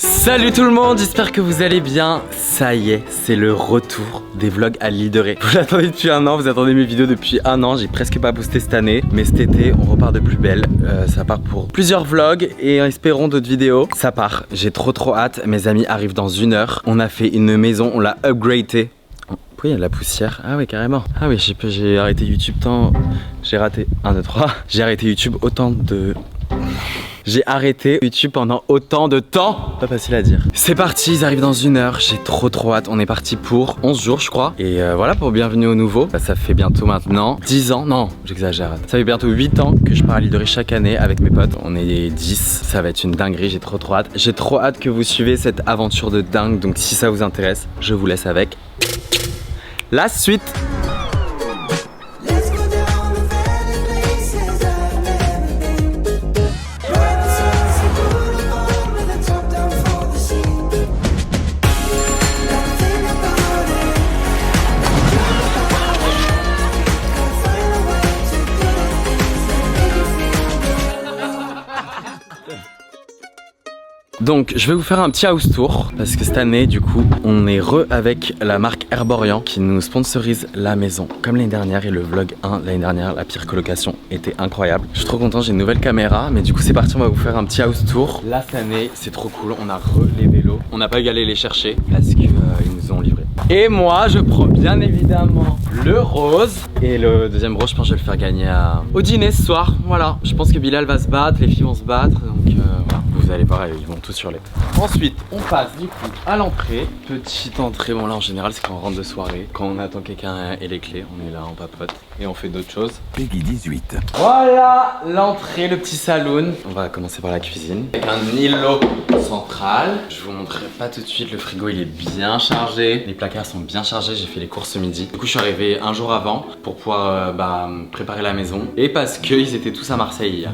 Salut tout le monde, j'espère que vous allez bien. Ça y est, c'est le retour des vlogs à l'île de Ré. Vous l'attendez depuis un an, vous attendez mes vidéos depuis un an. J'ai presque pas posté cette année, mais cet été on repart de plus belle. Ça part pour plusieurs vlogs et espérons d'autres vidéos. Ça part, j'ai trop hâte. Mes amis arrivent dans 1 heure. On a fait une maison, on l'a upgradée. Pourquoi il y a de la poussière? Ah oui, carrément. Ah oui, j'ai arrêté YouTube tant... J'ai raté 1, 2, 3. J'ai arrêté YouTube autant de... J'ai arrêté YouTube pendant autant de temps. Pas facile à dire. C'est parti, ils arrivent dans 1 heure. J'ai trop hâte. On est parti pour 11 jours je crois. Et voilà pour Bienvenue au Nouveau. Ça fait bientôt maintenant 10 ans. Non, j'exagère. Ça fait bientôt 8 ans que je pars à l'île de Ré chaque année avec mes potes. On est 10. Ça va être une dinguerie. J'ai trop hâte. J'ai trop hâte que vous suivez cette aventure de dingue. Donc si ça vous intéresse, je vous laisse avec la suite. Donc je vais vous faire un petit house tour parce que cette année du coup on est avec la marque Herborian qui nous sponsorise la maison comme l'année dernière. Et le vlog 1 l'année dernière, la pire colocation, était incroyable. Je suis trop content, j'ai une nouvelle caméra. Mais du coup c'est parti, on va vous faire un petit house tour. Là cette année c'est trop cool, on a les vélos. On n'a pas eu à aller les chercher parce qu'ils nous ont livrés. Et moi je prends bien évidemment le rose. Et le deuxième rose je pense que je vais le faire gagner au dîner ce soir. Voilà, je pense que Bilal va se battre, les filles vont se battre. Donc voilà, vous allez voir, ils vont tous hurler. Ensuite on passe du coup à l'entrée. Petite entrée, bon là en général c'est quand on rentre de soirée. Quand on attend quelqu'un et les clés, on est là, on papote et on fait d'autres choses. Peggy 18. Voilà l'entrée, le petit saloon. On va commencer par la cuisine avec un îlot central. Je vous montrerai pas tout de suite, le frigo il est bien chargé. Les placards sont bien chargés, j'ai fait les courses ce midi. Du coup je suis arrivé un jour avant pour pouvoir préparer la maison. Et parce qu'ils étaient tous à Marseille hier.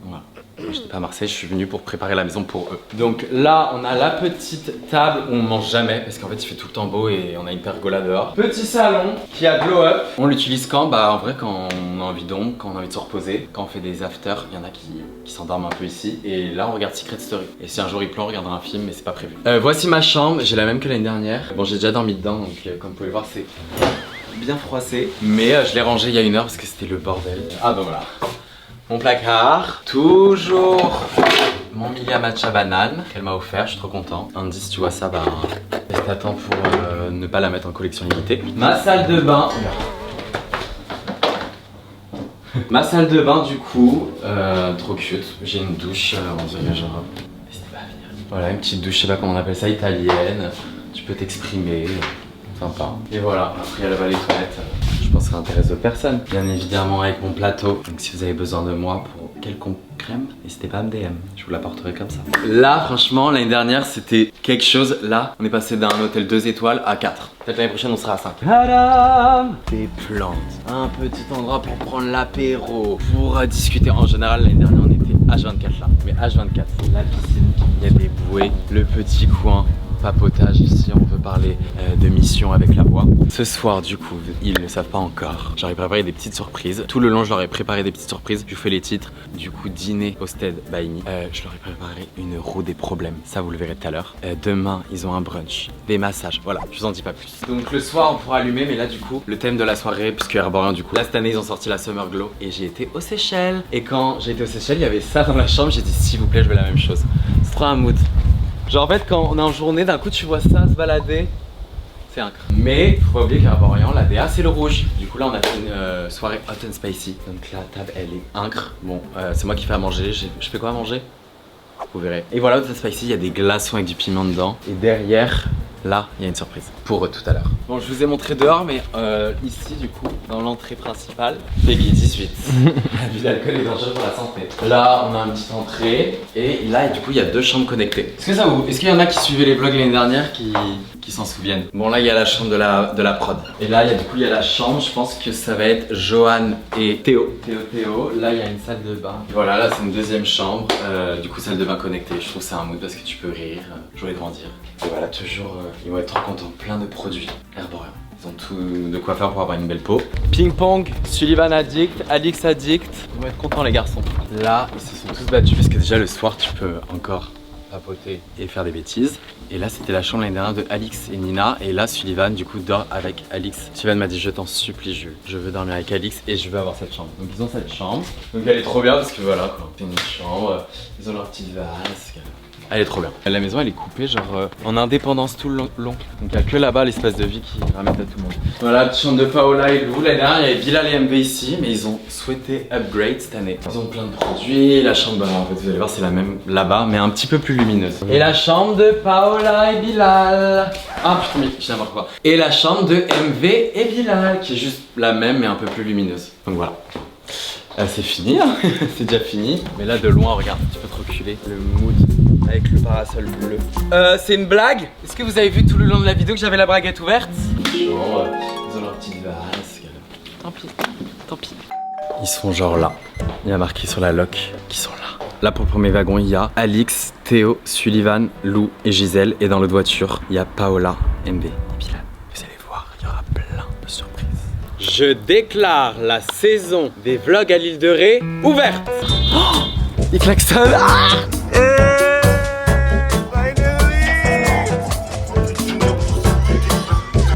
Voilà. Moi j'étais pas à Marseille, je suis venu pour préparer la maison pour eux. Donc là on a la petite table où on mange jamais parce qu'en fait il fait tout le temps beau et on a une pergola dehors. Petit salon qui a glow up. On l'utilise quand? Bah en vrai quand on a envie d'ombre, quand on a envie de se reposer, quand on fait des afters, il y en a qui s'endorment un peu ici. Et là on regarde Secret Story. Et si un jour il pleut on regardera un film mais c'est pas prévu. Voici ma chambre, j'ai la même que l'année dernière. Bon j'ai déjà dormi dedans donc comme vous pouvez le voir c'est bien froissé. Mais je l'ai rangé il y a 1 heure parce que c'était le bordel. Ah bah voilà. Mon placard, toujours mon Milia Matcha banane qu'elle m'a offert, je suis trop content. Indice, tu vois ça, bah t'attends pour ne pas la mettre en collection limitée. Ma salle de bain. Ma salle de bain du coup, trop cute. J'ai une douche, on dirait genre. N'hésitez pas à venir. Voilà, une petite douche, je sais pas comment on appelle ça, italienne. Tu peux t'exprimer. Sympa. Et voilà, après là-bas les toilettes, je pense que ça intéresse d'autres personnes. Bien évidemment avec mon plateau, donc si vous avez besoin de moi pour quelconque crème, n'hésitez pas à me DM, je vous l'apporterai comme ça. Là franchement l'année dernière c'était quelque chose, là on est passé d'un hôtel 2 étoiles à 4. Peut-être l'année prochaine on sera à 5. Tadam! Des plantes, un petit endroit pour prendre l'apéro, pour discuter. En général l'année dernière on était H24 là, mais H24, la piscine, il y a des bouées, le petit coin. Papotage ici, on veut parler de mission avec la voix. Ce soir du coup, ils ne le savent pas encore, j'aurais préparé des petites surprises. Tout le long je leur ai préparé des petites surprises. Je vous fais les titres. Du coup dîner au Stead by Me. Je leur ai préparé une roue des problèmes. Ça vous le verrez tout à l'heure. Demain ils ont un brunch, des massages, voilà, je vous en dis pas plus. Donc le soir on pourra allumer, mais là du coup le thème de la soirée, puisque Herborian du coup, là cette année ils ont sorti la Summer Glow. Et j'ai été aux Seychelles. Et quand j'ai été aux Seychelles il y avait ça dans la chambre. J'ai dit s'il vous plaît je veux la même chose. C'est trop un mood. Genre en fait quand on est en journée, d'un coup tu vois ça se balader, c'est incroyable. Mais faut pas oublier qu'Herborian, la DA c'est le rouge. Du coup là on a fait une soirée hot and spicy. Donc la table elle est incre. Bon c'est moi qui fais à manger, je fais quoi à manger? Vous verrez. Et voilà, hot and spicy, il y a des glaçons avec du piment dedans. Et derrière, là, il y a une surprise pour eux tout à l'heure. Bon, je vous ai montré dehors, mais ici, du coup, dans l'entrée principale, Peggy 18. L'abus d'alcool est dangereux pour la santé. Là, on a une petite entrée. Et là, du coup, il y a 2 chambres connectées. Est-ce qu'il y en a qui suivaient les vlogs l'année dernière qui s'en souviennent? Bon, là, il y a la chambre de la prod. Et là, il y a la chambre, je pense que ça va être Johan et Théo. Théo. Là, il y a une salle de bain. Et voilà, là, c'est une deuxième chambre. Du coup, salle de bain connectée. Je trouve que c'est un mood parce que tu peux rire, jouer et grandir. Et voilà, toujours, ils vont être trop contents. Plein de produits Herborian. Ils ont tout de quoi faire pour avoir une belle peau. Ping-pong, Sullivan addict, Alix addict. Ils vont être contents les garçons. Là, ils se sont tous battus parce que déjà le soir, tu peux encore papoter et faire des bêtises. Et là c'était la chambre l'année dernière de Alix et Nina. Et là Sullivan du coup dort avec Alix. Sullivan m'a dit je t'en supplie Jules, je veux dormir avec Alix et je veux avoir cette chambre. Donc ils ont cette chambre. Donc elle est trop bien parce que voilà quoi. C'est une chambre, ils ont leur petite vase. Elle est trop bien. La maison elle est coupée genre en indépendance tout le long. Donc il n'y a que là-bas l'espace de vie qui ramène à tout le monde. Voilà, petite chambre de Paola et Lou. L'année dernière il y avait Bilal et MV ici, mais ils ont souhaité upgrade cette année. Ils ont plein de produits. La chambre, en fait vous allez voir c'est la même là-bas, mais un petit peu plus lumineuse. Et la chambre de Paola et Bilal. Ah putain mais je n'importe quoi. Et la chambre de MV et Bilal qui est juste la même mais un peu plus lumineuse. Donc voilà. C'est fini, hein. C'est déjà fini. Mais là de loin, regarde, tu peux te reculer. Le mood avec le parasol bleu. C'est une blague? Est-ce que vous avez vu tout le long de la vidéo que j'avais la braguette ouverte? Ils ont leur petite vase. Tant pis, tant pis. Ils sont genre là. Il y a marqué sur la lock qu'ils sont là. Là pour le premier wagon, il y a Alix, Théo, Sullivan, Lou et Gisèle. Et dans l'autre voiture, il y a Paola, MB et Bilal. Vous allez voir, il y aura plein de surprises. Je déclare la saison des vlogs à l'île de Ré ouverte. Oh, il klaxonne. Ah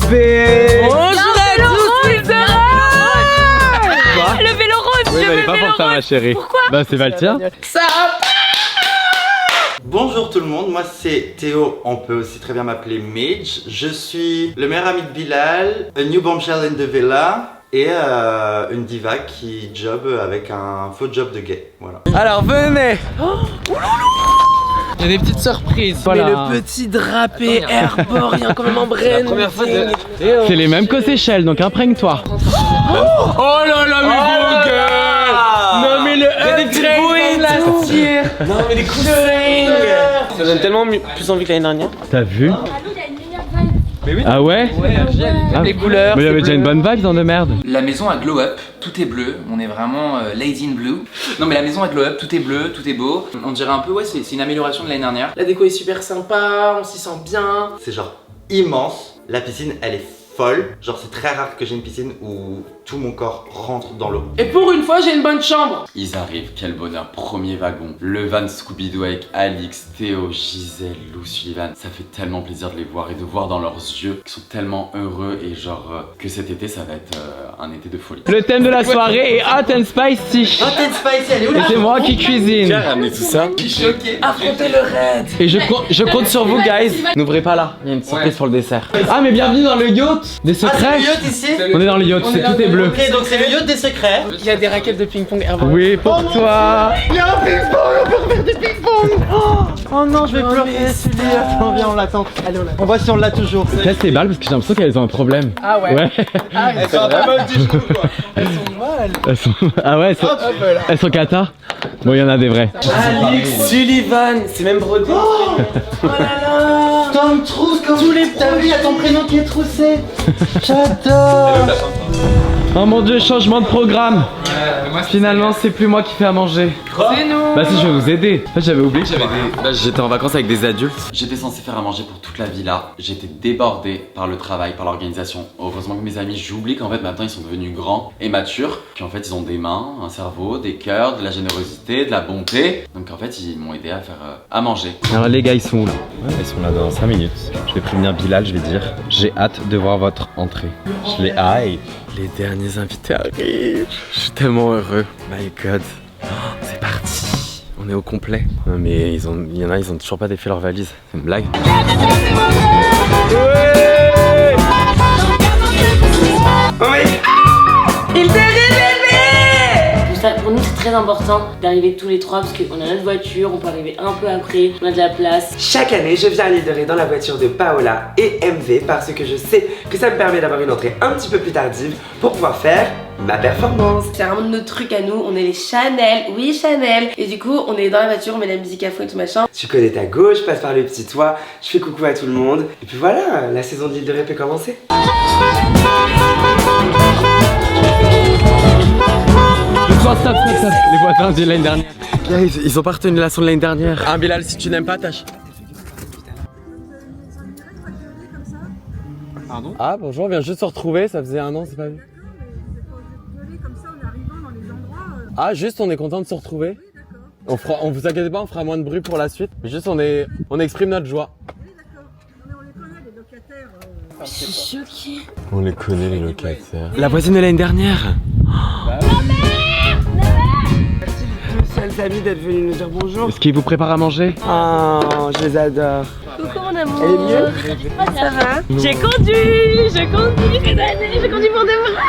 Bonjour à tous les Quoi? Le vélo rose, Oui, je veux le pas vélo pour ça ma rose. chérie. Pourquoi? Bah c'est pas le tien. Ça. Bonjour tout le monde, moi c'est Théo, on peut aussi très bien m'appeler Midge. Je suis le meilleur ami de Bilal, a new bombshell in the villa et une diva qui job avec un faux job de gay, voilà. Alors venez. Il y a des petites surprises. Voilà. Mais le petit drapé herborien comme membrane. La première fois de... C'est les mêmes qu'aux Seychelles, donc imprègne-toi. Oh là là, mais beau gueule. Non mais le upgrade, la cire. Non mais des coups de ring. Ça donne tellement plus envie que l'année dernière. T'as vu? Ah ouais? Les couleurs. Mais il y avait déjà une bonne vibe dans de merde. La maison a glow up, tout est bleu, on est vraiment lazy in blue. Non mais la maison a glow up, tout est bleu, tout est beau. On dirait un peu, ouais, c'est une amélioration de l'année dernière. La déco est super sympa, on s'y sent bien. C'est genre immense, la piscine elle est folle, genre c'est très rare que j'ai une piscine où tout mon corps rentre dans l'eau. Et pour une fois, j'ai une bonne chambre. Ils arrivent, quel bonheur, premier wagon. Le van Scooby-Doo avec Alix, Théo, Gisèle, Lou, Sullivan. Ça fait tellement plaisir de les voir et de voir dans leurs yeux qu'ils sont tellement heureux et genre que cet été ça va être un été de folie. Le thème de la soirée est Hot and Spicy. Oh t'es spicy, elle est où Et là? c'est moi qui cuisine. J'ai ramené tout ça. Affrontez le raid. Et je compte sur vous guys. N'ouvrez pas là, il y a une surprise pour le dessert. Ah mais bienvenue dans le yacht des Ah c'est secrets. le yacht ici? On est dans le yacht, c'est tout est bleu. Ok donc c'est le yacht des secrets. Il y a des raquettes de ping-pong herborien. Oui, pour toi. Il y a un ping-pong, on peut refaire du ping-pong. Oh non je vais pleurer Sully, attends viens on l'attend. Allez on voit si on l'a toujours. Casse les balles parce que j'ai l'impression qu'elles ont un problème. Ah ouais. Ouais. Ah, Elles sont pas mal du tout quoi. elles sont molles. Elles sont... Ah ouais, elles sont cata. Bon, il y en a des vrais. Alix, Sullivan, c'est même brodé. Oh là là. Tom Trousse comme tous les t'as vu, il y a ton prénom qui est troussé. J'adore. Oh mon dieu, changement de programme. Finalement, c'est plus moi qui fais à manger. C'est nous. Bah si, je vais vous aider. En fait, j'avais oublié que j'étais en vacances avec des adultes. J'étais censé faire à manger pour toute la villa. J'étais débordé par le travail, par l'organisation. Heureusement que mes amis, j'oublie qu'en fait maintenant ils sont devenus grands et matures. Qu'en fait ils ont des mains, un cerveau, des cœurs, de la générosité, de la bonté. Donc en fait ils m'ont aidé à faire à manger. Alors les gars, ils sont où là? Ils sont là dans 5 minutes. Je vais prévenir Bilal, je vais dire j'ai hâte de voir votre entrée. Je les hype. Les derniers invités arrivent. Je suis tellement heureux. My God. Oh, c'est parti. On est au complet. Non, mais il y en a, ils ont toujours pas défait leur valise. C'est une blague. Ouais. Il s'est réveillé. Pour nous c'est très important d'arriver tous les trois parce qu'on a notre voiture, on peut arriver un peu après, on a de la place. Chaque année, je viens à l'île de Ré dans la voiture de Paola et MV parce que je sais que ça me permet d'avoir une entrée un petit peu plus tardive pour pouvoir faire ma performance. C'est vraiment notre truc à nous, on est les Chanel, oui Chanel. Et du coup on est dans la voiture, on met la musique à fond et tout machin. Tu connais ta gauche, je passe par le petit toit, je fais coucou à tout le monde. Et puis voilà, la saison de l'île de Ré peut commencer. Stop. Les voisins de l'année dernière. Guys, ils ont pas retenu la leçon de l'année dernière. Ah Bilal, si tu n'aimes pas, tâche. Pardon? Ah bonjour, on vient juste se retrouver, ça faisait 1 an, c'est pas vu. Ah juste, on est content de se retrouver. On vous inquiétez pas, on fera moins de bruit pour la suite. Juste on exprime notre joie. Je suis choquée. On les connaît les locataires. La voisine de l'année dernière. Merci les amis d'être venus nous dire bonjour. Est-ce qu'ils vous préparent à manger? Oh, je les adore. Coucou mon amour. Elle est mieux? Ça va? J'ai conduit cette année, j'ai conduit pour de vrai.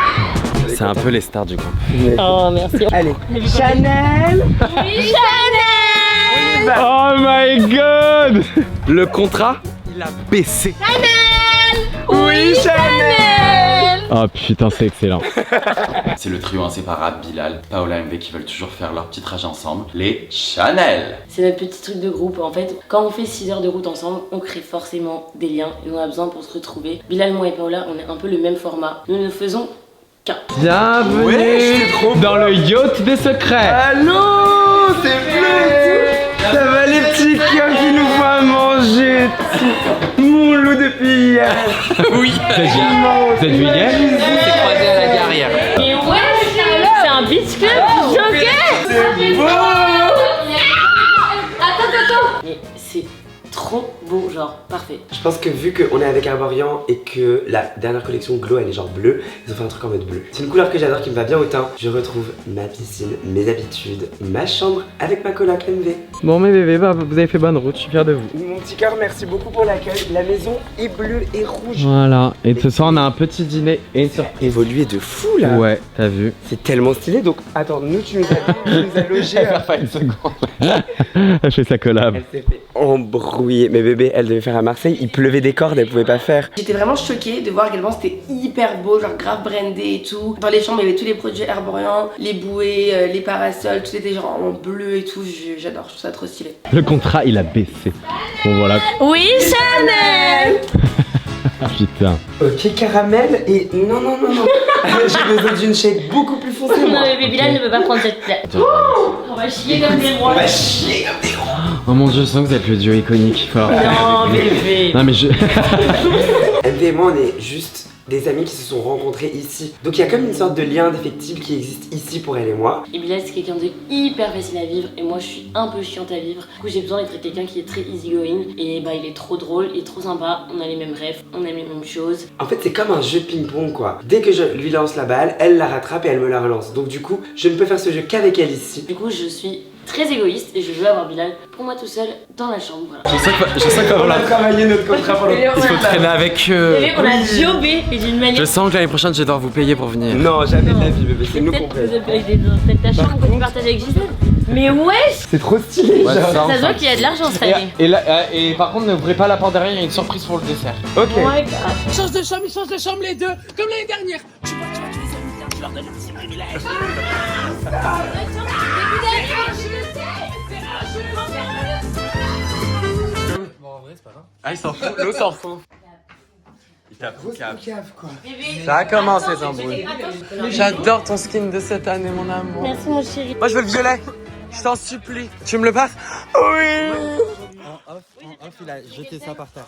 C'est un peu les stars du groupe. Oh merci. Allez, Chanel. Oui, Chanel. Oh my god! Le contrat, il a baissé. Oui, Chanel. Oh putain, c'est excellent. C'est le trio inséparable, Bilal, Paola, MV qui veulent toujours faire leur petit trajet ensemble. Les Chanel. C'est notre petit truc de groupe. En fait, quand on fait 6 heures de route ensemble, on crée forcément des liens et on a besoin pour se retrouver. Bilal, moi et Paola, on est un peu le même format. Nous ne faisons qu'un. Bienvenue dans le yacht des secrets. Allô, c'est bleu. Ça va les petits cœurs qui nous font à manger. Mon loup depuis hier. Oui. Vous êtes vu hier? C'est croisé à la gare hier. Et ouais, c'est un beach club. Ok. C'est beau. Attends. Mais c'est trop beau, genre parfait. Je pense que vu qu'on est avec Arborian et que la dernière collection Glow elle est genre bleue, ils ont fait un truc en mode bleu. C'est une couleur que j'adore qui me va bien au teint. Je retrouve ma piscine, mes habitudes, ma chambre avec ma coloc MV. Bon mes bébés, bah, vous avez fait bonne route, je suis fier de vous. Mon petit cœur, merci beaucoup pour l'accueil. La maison est bleue et rouge. Voilà, et ce soir on a un petit dîner et une surprise. Évolué de fou là. Ouais, t'as vu. C'est tellement stylé. Donc attends, nous tu nous as logé. Pas une seconde. Elle fait sa collab. Elle s'est fait embrouiller. Mes bébés, elle devait faire à Marseille. Il pleuvait des cordes, elle pouvait pas faire. J'étais vraiment choquée de voir à quel point c'était hyper beau, genre grave brandé et tout. Dans les chambres, il y avait tous les produits Arborian, les bouées, les parasols, tout était genre en bleu et tout. J'adore, je trouve ça trop stylé. Le contrat il a baissé. Bon voilà. Oui, Chanel. Putain. Ok, caramel et non. J'ai besoin d'une shade beaucoup plus foncée. Non Moi. mais Bilal ne peut pas prendre cette place. On va chier comme des rois. Oh mon dieu, je sens que vous êtes le duo iconique. Non bébé. Non mais je... MV et moi, on est juste des amis qui se sont rencontrés ici. Donc il y a comme une sorte de lien indéfectible qui existe ici pour elle et moi. Et Bilal c'est quelqu'un de hyper facile à vivre et moi je suis un peu chiante à vivre. Du coup j'ai besoin d'être quelqu'un qui est très easygoing et bah il est trop drôle, il est trop sympa, on a les mêmes rêves, on aime les mêmes choses. En fait c'est comme un jeu de ping-pong quoi. Dès que je lui lance la balle, elle la rattrape et elle me la relance. Donc du coup je ne peux faire ce jeu qu'avec elle ici. Du coup je suis très égoïste et je veux avoir Bilal pour moi tout seul dans la chambre. Voilà. Je sens qu'on On a travaillé notre contrat pendant... Il faut traîner avec eux. Bébé, on a jobé et d'une manière. Je sens que l'année prochaine je vais devoir vous payer pour venir. Non, jamais de la vie bébé, c'est nous qu'on Peut-être paye. peut-être ta chambre que tu partages avec Gisèle. Mais wesh, C'est trop stylé Ouais, genre. ça se voit qu'il y a de l'argent cette année. Et par contre n'ouvrez pas la porte derrière, il y a une surprise pour le dessert. Ok. Oh my god. Ils changent de chambre les deux, comme l'année dernière. Tu vois, tu les aimes bien, tu leur donnes un petit privilège. Bon en vrai c'est pas grave. Ah il s'en fout, l'eau s'en fout. Il t'a pris Cave quoi. Ça a commencé les embrouilles. J'adore ton skin de cette année mon amour. Merci mon chéri. Moi je veux le violet. Je t'en supplie. Tu me le passes? Oui. En off, il a jeté ça par terre.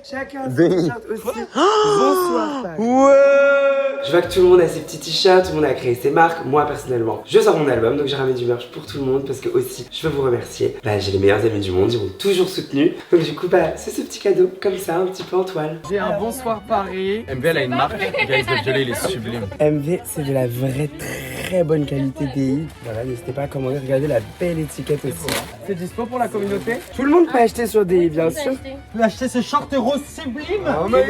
Chacun ses t-shirts aussi. Bonsoir Pac. Ouais. Je vois que tout le monde a ses petits t-shirts, tout le monde a créé ses marques. Moi personnellement, je sors mon album, donc j'ai ramené du merch pour tout le monde parce que aussi, je veux vous remercier. Bah j'ai les meilleurs amis du monde, ils m'ont toujours soutenu. Donc du coup, bah c'est ce petit cadeau comme ça, un petit peu en toile. J'ai un bonsoir Paris. MV elle a une marque. Guys, le violet il est sublime. MV, c'est de la vraie très bonne qualité DI. Voilà, n'hésitez pas à commander, regardez la belle étiquette aussi. C'est dispo pour la communauté? Tout le monde peut acheter sur DI, bien sûr. Tu as acheté ce short rose sublime. Oh my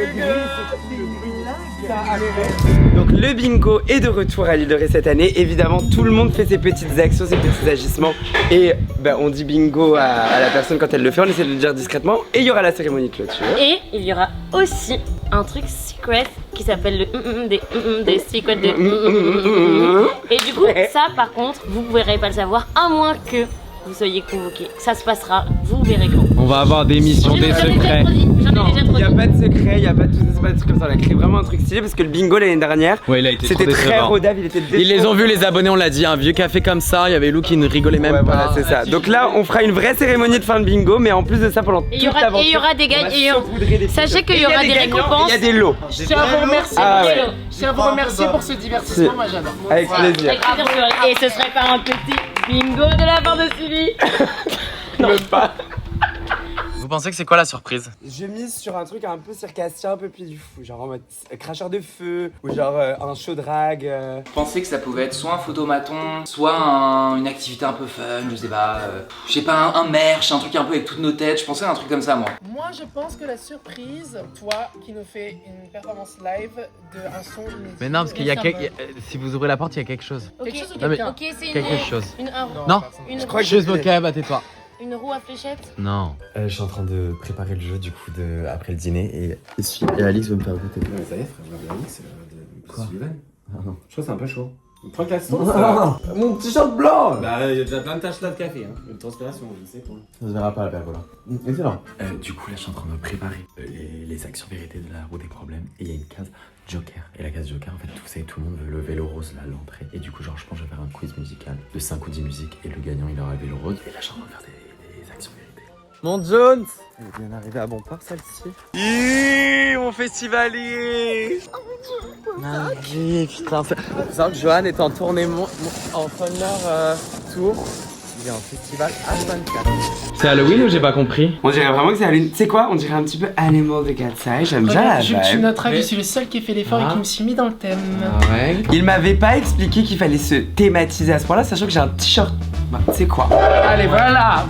Donc le bingo est de retour à l'île de Ré cette année. Évidemment, tout le monde fait ses petites actions, ses petits agissements. Et bah, on dit bingo à la personne quand elle le fait, on essaie de le dire discrètement. Et il y aura la cérémonie de clôture. Et il y aura aussi un truc secret qui s'appelle le des secrets de Et du coup, ça par contre, vous ne pourrez pas le savoir à moins que vous soyez convoqués. Ça se passera, vous verrez quand. On va avoir des missions, des secrets. J'en ai déjà trop Il y a dit. pas de secret, il y a pas de tout ça, c'est pas de trucs comme ça. On a créé vraiment un truc stylé parce que le bingo l'année dernière, Ouais, il a été c'était trop très décevant. rodave, il était Ils les ont vus les abonnés, on l'a dit, un vieux café comme ça, il y avait Lou qui ne rigolait même Ouais, pas. voilà, c'est ça. Donc là, on fera une vraie cérémonie de fin de bingo, mais en plus de ça, pendant toute Et il y aura des gagnants. Sachez qu'il y aura des récompenses. Il y a des lots. Je tiens à vous remercier. Ah ouais. Je tiens à vous remercier pour ce divertissement, moi j'adore. Avec plaisir. Avec plaisir. Et ce serait pas un petit bingo de la part de Sylvie. Même pas. Vous pensez que c'est quoi la surprise? Je mise sur un truc un peu circassien, un peu plus du fou, genre en mode cracheur de feu, ou genre un show drag. Je pensais que ça pouvait être soit un photomaton, soit une activité un peu fun, je sais pas, un merch, un truc un peu avec toutes nos têtes, je pensais à un truc comme ça moi. Moi je pense que la surprise, toi qui nous fais une performance live d'un son inédit. Mais non, parce qu'il y a si vous ouvrez la porte, il y a quelque chose. Quelque chose ou Non, mais- quelqu'un? Ok, c'est Quelque chose. Non. une, crois que Juste ok, bah tais-toi. une roue à fléchettes. Non. Je suis en train de préparer le jeu du coup après le dîner et Alix veut me faire goûter. Ça y est, frère, je reviens Alix, Quoi Sullivan. Ah non. Je crois que c'est un peu chaud. Une trois glaces. Mon t-shirt blanc. Bah, il y a déjà plein de taches là de café, hein. Une transpiration, je sais quoi. Ça se verra pas à la pergola. Excellent. Du coup là je suis en train de préparer les actions vérités de la roue des problèmes et il y a une case Joker. Et la case Joker en fait tout le monde veut le vélo rose là à l'entrée. Et du coup genre je pense que je vais faire un quiz musical de 5 ou 10 musiques et le gagnant il aura le vélo rose. Et là je suis en train de faire des actions vérités. Mon Jones. Elle est bien arrivée à bon port celle-ci. Mon festivalier. Magnifique, putain. Faut savoir que Johan est en tournée en Thunder Tour. Il est en festival H24. C'est Halloween ou j'ai pas compris? On dirait vraiment que c'est Halloween. Tu sais quoi? On dirait un petit peu Animal de Katsai. J'aime bien la Tu vibe. noteras que je suis le seul qui a fait l'effort et qui me suis mis dans le thème. Ouais. Il m'avait pas expliqué qu'il fallait se thématiser à ce point-là, sachant que j'ai un t-shirt. Bah, tu sais quoi? Allez, voilà,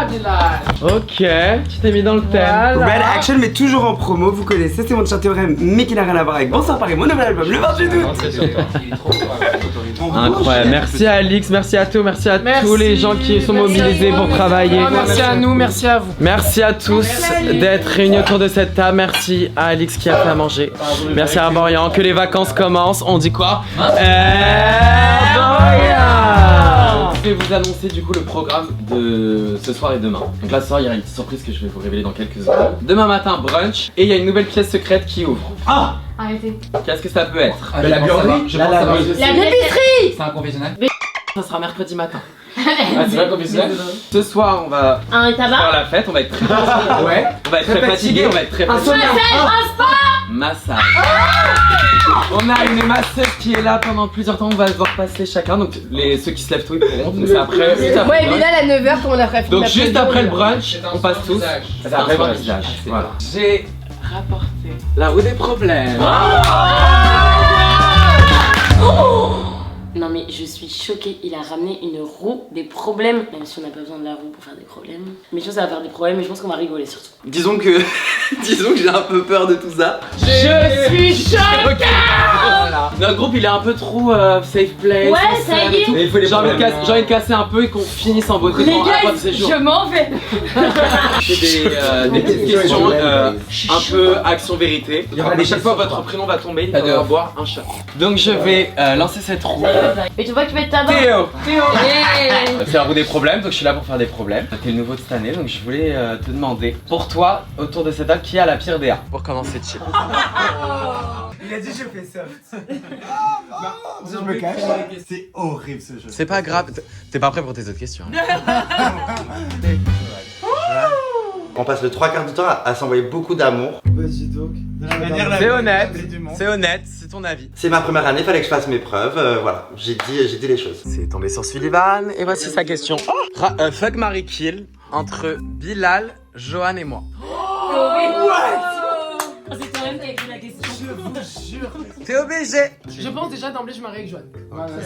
Bilal. Ok, tu t'es mis dans le thème. Red Action, mais toujours en promo, vous connaissez, c'est mon t-shirt théorème, mais qui n'a rien à voir avec Bonsoir Paris, mon nouvel album, le 28 août. Incroyable. Merci à Alix, merci à Théo, merci à tous les gens qui sont mobilisés pour travailler. Merci à nous, merci à vous. Merci à tous d'être réunis autour de cette table. Merci à Alix qui a fait à manger. Merci à Arborian. Que les vacances commencent. On dit quoi? Arborian! Je vais vous annoncer du coup le programme de ce soir et demain. Donc là ce soir il y a une petite surprise que je vais vous révéler dans quelques secondes. Demain matin brunch et il y a une nouvelle pièce secrète qui ouvre. Ah! Arrêtez. Qu'est-ce que ça peut être? La buanderie. Je pense que ça va. La l'épicerie. C'est un confessionnal. Ça sera mercredi matin. C'est pas confessionnel. Ce soir on va Un faire tabac. la fête, on va être très ouais. On va être très fatigué, on va être très fatigué. Massage. On a une masseuse qui est là pendant plusieurs temps, on va devoir passer chacun. Donc ceux qui se lèvent tôt ils pourront. Donc c'est après. juste après Ouais, le brunch. Bilal à 9h, comment on a fait. Donc juste après le brunch, on passe tous. C'est après le visage. Voilà. J'ai rapporté la roue des problèmes. Non mais je suis choquée, il a ramené une roue des problèmes. Même si on n'a pas besoin de la roue pour faire des problèmes. Mais je pense que ça va faire des problèmes et je pense qu'on va rigoler surtout. Disons que j'ai un peu peur de tout ça. Je suis choquée. Notre groupe il est un peu trop safe place. Ouais, ça y est. Et j'ai envie de casser un peu et qu'on finisse en beauté Les pendant la fin gars, de séjour. je m'en vais. C'est des petites questions un peu action vérité. À chaque fois votre prénom va tomber, il va devoir boire un shot. Donc je vais lancer cette roue. Mais tu vois que tu mets de tabac. Théo. Yeah. C'est la roue des problèmes, donc je suis là pour faire des problèmes. T'es le nouveau de cette année, donc je voulais te demander, pour toi, autour de cette table, qui a la pire DA? Pour commencer, chill. Il a dit je fais soft. Je me cache. C'est horrible ce jeu. C'est pas grave, t'es pas prêt pour tes autres questions. On passe le 3/4 du temps à s'envoyer beaucoup d'amour. Vas-y donc. C'est honnête, c'est ton avis. C'est ma première année, fallait que je fasse mes preuves, voilà, j'ai dit les choses. C'est tombé sur Sullivan, et voici sa question. Fuck, marry, kill entre Bilal, Johan et moi. C'est toi même qui a écrit la question. Je vous jure. T'es obligé. Je pense déjà d'emblée je marie avec Joanne. Voilà, Ouais.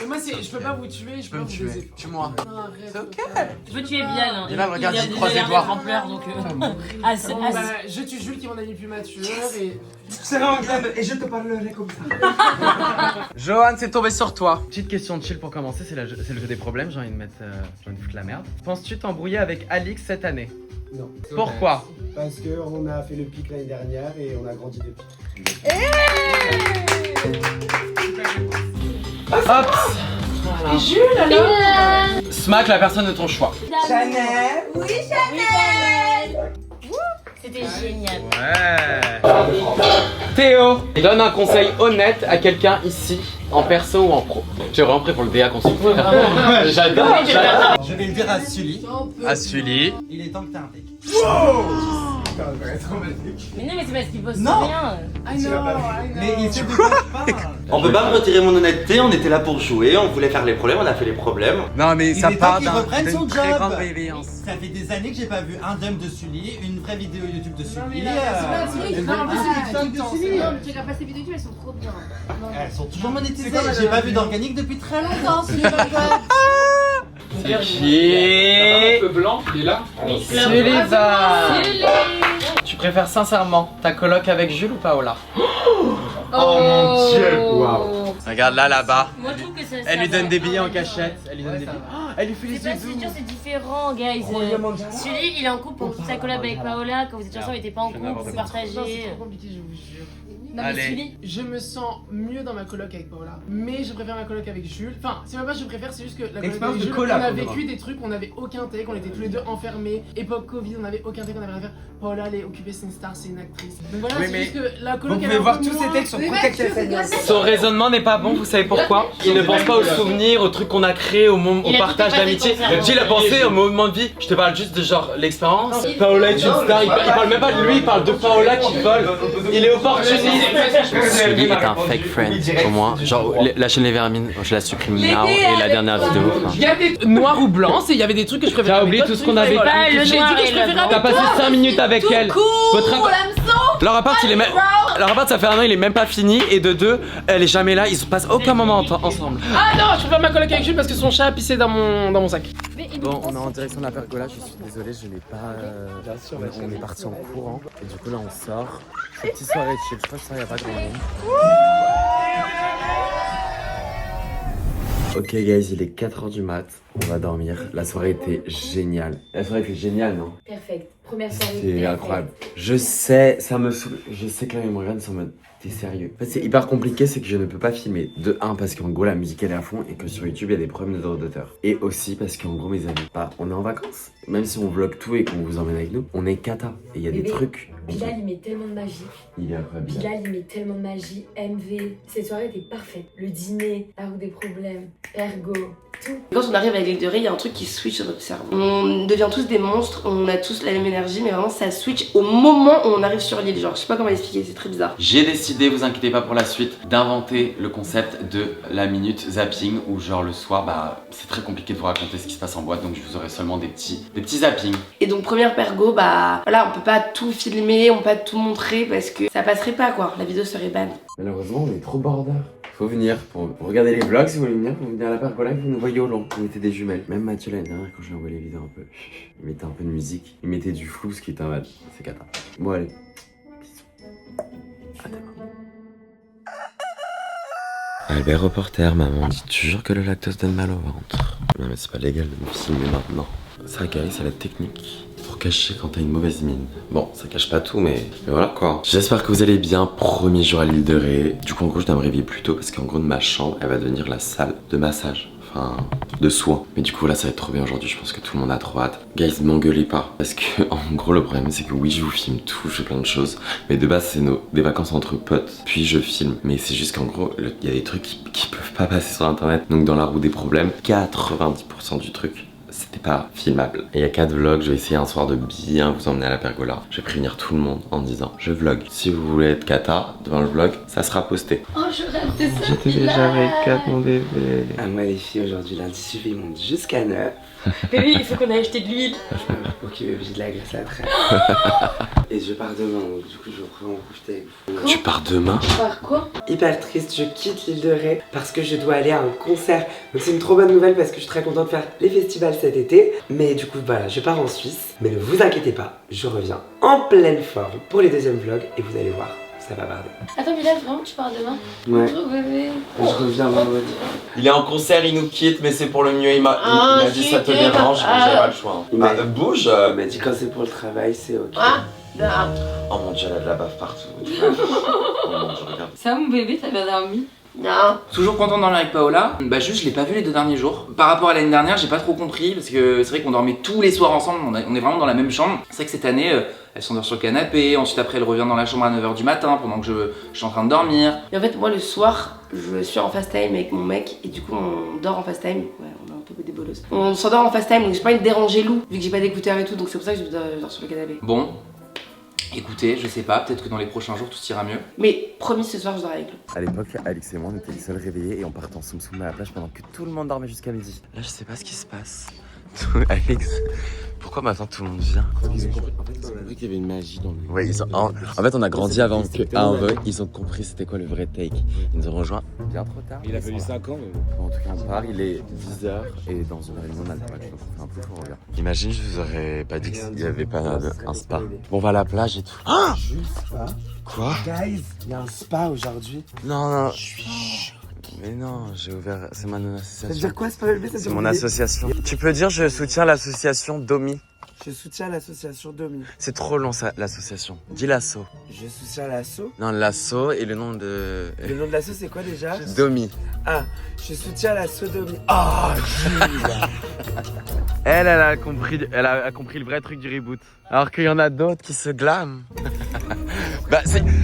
Mais moi je peux pas vous tuer, je peux pas vous baiser. Tue-moi. Non, arrête. C'est ok. Je veux tuer Bilal. Hein. Bilal, regarde, il il croise les doigts. en pleurs donc. Assez. Bon, bah, je tue Jules qui est mon ami plus mature et. C'est vraiment grave et je te parlerai comme ça. Johan, c'est tombé sur toi. Petite question de chill pour commencer, c'est le jeu des problèmes, j'ai envie de mettre, j'ai envie de foutre la merde. Penses-tu t'embrouiller avec Alix cette année? Non. Pourquoi? Parce qu'on a fait le pic l'année dernière et on a grandi depuis. Hop. Alors. Jules alors? Smack la personne de ton choix. Chanel. Oui, Chanel. C'était génial. Ouais. Théo, donne un conseil honnête à quelqu'un ici, en perso ou en pro. J'ai vraiment pris pour le DA consultant. J'adore. Je vais le dire à Sully. À Sully. Il est temps que t'aies un pic. Mais non, mais c'est parce qu'il bosse Non. rien. Mais il se dépasse pas. On peut pas me retirer mon honnêteté, on était là pour jouer, on voulait faire les problèmes, on a fait les problèmes. Non mais Il ça est temps part qu'il reprenne son d'une très job. grande bienveillance. Ça fait des années que j'ai pas vu un dump de Sully, une vraie vidéo YouTube de Sully. Non, en plus, c'est tout le temps. Non, mais tu regardes pas ces vidéos YouTube, elles sont trop bien. Elles sont toujours monétisées. J'ai pas vu d'organique depuis très longtemps, Sully. C'est qui? Le blanc, il est là. Sullivan. Tu préfères sincèrement ta coloc avec Jules ou Paola? Oh mon Dieu. Waouh. Regarde là-bas. Moi, je trouve que ça. Elle lui donne des billets en cachette. Elle lui donne des billets. Oh, elle lui fait les C'est pas yeux si doux. dur, c'est différent, guys. Sully, il est en couple pour toute sa collab avec Paola. Quand vous étiez ensemble, il était pas en couple, vous partagez. C'est trop compliqué, je vous jure. Non, mais Allez. Sully, Je me sens mieux dans ma coloc avec Paola, mais je préfère ma coloc avec Jules. Enfin, c'est même pas je préfère, c'est juste que la coloc Expérience avec de Jules, collab, on a on vécu des trucs, on n'avait aucun take, on était tous les deux enfermés. Époque Covid, on avait aucun take, on avait rien à faire. Paola, elle est occupée, c'est une star, c'est une actrice. Donc voilà, Oui, c'est mais juste que la Vous coloc, elle pouvez est un voir peu tous ces moins- textes sur Protect FM. Son raisonnement n'est pas bon, vous savez pourquoi? Il ne pense pas aux souvenirs, aux trucs qu'on a créés, au Il a partage tout effacé d'amitié. de son cerveau. Il a pensé au moment de vie. Je te parle juste de genre l'expérience. Non, Paola est une star, il parle même pas de lui, il parle de Paola qui vole. Il est opportuniste. Sully est un fake friend, au moins. Genre, la chaîne Les Vermines, je la supprime now et la dernière vidéo. Il y a des noir ou blanc, il y avait des trucs que je préférais. T'as avec oublié d'autres tout ce qu'on trucs, avait mais voilà. dit. Le J'ai noir dit que et je le préférais blanc. avec T'as passé 5 minutes avec elle. Votre leur appart, il est même. Leur appart, ça fait un an, il est même pas fini. Et de deux, elle est jamais là. Ils se passent aucun moment ensemble. Ah non, je préfère ma coloc avec Jules parce que son chat a pissé dans mon sac. Bon, on est en direction de la pergola. Je suis désolé, je n'ai pas. On est parti en courant. Et du coup, là, on sort. Petite soirée chill. Je crois que ça, y a pas grand monde. Ok, guys, il est 4h du mat. On va dormir. La soirée était géniale. La soirée était géniale, non? Perfect. Première soirée. C'est incroyable. Je sais, ça me saoule. Je sais que là, ils me regardent, ils sont en mode, t'es sérieux? En fait, c'est hyper compliqué, c'est que je ne peux pas filmer. De 1, parce qu'en gros, la musique elle est à fond et que sur YouTube, il y a des problèmes de droits d'auteur. Et aussi parce qu'en gros, mes amis, on est en vacances. Même si on vlog tout et qu'on vous emmène avec nous, on est cata. Et il y a des Bébé, trucs. Bilal, il met tellement de magie. Il est incroyable. Bilal, il met tellement de magie. MV. Cette soirée était parfaite. Le dîner, la roue des problèmes, ergo, tout. Quand on arrive avec l'île de Ré, il y a un truc qui switch sur notre cerveau. On devient tous des monstres, on a tous la même énergie, mais vraiment ça switch au moment où on arrive sur l'île. Genre, je sais pas comment l'expliquer, c'est très bizarre. J'ai décidé, vous inquiétez pas pour la suite, d'inventer le concept de la minute zapping où genre le soir, bah c'est très compliqué de vous raconter ce qui se passe en boîte, donc je vous aurai seulement des petits zappings. Et donc première pergo, bah voilà, on peut pas tout filmer, on peut pas tout montrer parce que ça passerait pas quoi, la vidéo serait ban. Malheureusement, on est trop border. Faut venir pour regarder les vlogs si vous voulez venir. Vous venez à la pergola et vous nous voyez au long. On était des jumelles. Même Mathieu l'année dernière, quand je lui envoyé les vidéos un peu, il mettait un peu de musique. Il mettait du flou, ce qui était un mal. C'est cata. Bon, allez. Bisous. À demain. Albert reporter, maman dit toujours que le lactose donne mal au ventre. Non mais c'est pas légal de me filmer maintenant. Ça guys, c'est la technique pour cacher quand t'as une mauvaise mine. Bon, ça cache pas tout mais voilà quoi. J'espère que vous allez bien. Premier jour à l'île de Ré. Du coup en gros je dois me réveiller plus tôt parce qu'en gros de ma chambre elle va devenir la salle de massage. Enfin, de soins. Mais du coup là ça va être trop bien aujourd'hui, je pense que tout le monde a trop hâte. Guys, m'engueulez pas. Parce que en gros le problème c'est que oui je vous filme tout, je fais plein de choses. Mais de base c'est des vacances entre potes. Puis je filme. Mais c'est juste qu'en gros, il y a des trucs qui peuvent pas passer sur internet. Donc dans la roue des problèmes, 90% du truc, c'était pas filmable. Et il y a 4 vlogs, je vais essayer un soir de bien vous emmener à la pergola. Je vais prévenir tout le monde en disant je vlog. Si vous voulez être cata devant le vlog, ça sera posté. Oh, je rêve de ça. J'étais déjà avec 4 mon bébé. Ah moi les filles, aujourd'hui lundi suivi, ils montent jusqu'à 9. Bébé, il faut qu'on aille acheter de l'huile. Ok bébé, j'ai de la graisse à traire. Et je pars demain, donc du coup je reprends en profiter avec vous. Tu pars demain? Par quoi? Hyper triste, je quitte l'île de Ré parce que je dois aller à un concert. Donc c'est une trop bonne nouvelle parce que je suis très contente de faire les festivals cet été. Mais du coup voilà, je pars en Suisse. Mais ne vous inquiétez pas, je reviens en pleine forme pour les deuxièmes vlogs et vous allez voir, ça va barder. Attends, Bilal, vraiment, tu pars demain? Ouais, Oh, bébé. je reviens vendredi. Il est en concert, il nous quitte, mais c'est pour le mieux. Il m'a dit ça te super. dérange, mais j'ai pas le choix. Il m'a- Bouge. Il m'a dit quand c'est pour le travail, c'est ok. Oh mon dieu, elle a de la baffe partout. Oh mon dieu, regarde. Ça va, mon bébé, t'as bien dormi? Non. Toujours content de dormir avec Paola. Bah juste je l'ai pas vu les 2 derniers jours. Par rapport à l'année dernière, j'ai pas trop compris parce que c'est vrai qu'on dormait tous les soirs ensemble, on est vraiment dans la même chambre. C'est vrai que cette année, elle s'endort sur le canapé, ensuite après elle revient dans la chambre à 9h du matin pendant que je suis en train de dormir. Et en fait, moi le soir, je suis en fast time avec mon mec et du coup on dort en fast time. Ouais, on a un peu des bolosses. On s'endort en fast time donc j'ai pas envie de déranger Lou vu que j'ai pas d'écouteurs et tout, donc c'est pour ça que je dors sur le canapé. Bon, écoutez, je sais pas, peut-être que dans les prochains jours tout ira mieux. Mais promis, ce soir je dors avec Lou. À l'époque, Alex et moi, on était les seuls réveillés et on partait en soum-soum à la plage pendant que tout le monde dormait jusqu'à midi. Là, je sais pas ce qui se passe. Alex, pourquoi maintenant tout le monde vient? Ils ont compris, en fait, ils ont compris qu'il y avait une magie dans le... Ouais, en fait, on a grandi avant qu'un veuille. Ils ont compris c'était quoi le vrai take. Ils nous ont rejoints bien trop tard. Il a fallu 5 ans, mais bon. En tout cas, on part, il est 10h et dans une heure et demie, on a le match. Donc on fait un peu pour regarder. Imagine, je vous aurais pas dit qu'il y avait pas un spa. Bon, on va à la plage et tout. Ah! Quoi? Guys, il y a un spa aujourd'hui. Non. Mais non, j'ai ouvert. C'est mon association. Ça veut dire quoi, c'est pas levé? C'est mon association. Tu peux dire je soutiens l'association Domi. Je soutiens l'association Domi. C'est trop long ça, l'association. Dis l'asso. Je soutiens l'asso. Non, l'asso et le nom de. Le nom de l'asso c'est quoi déjà? Domi. Ah, je soutiens l'asso Domi. Ah, Jules. Elle a compris le vrai truc du reboot. Alors qu'il y en a d'autres qui se glament.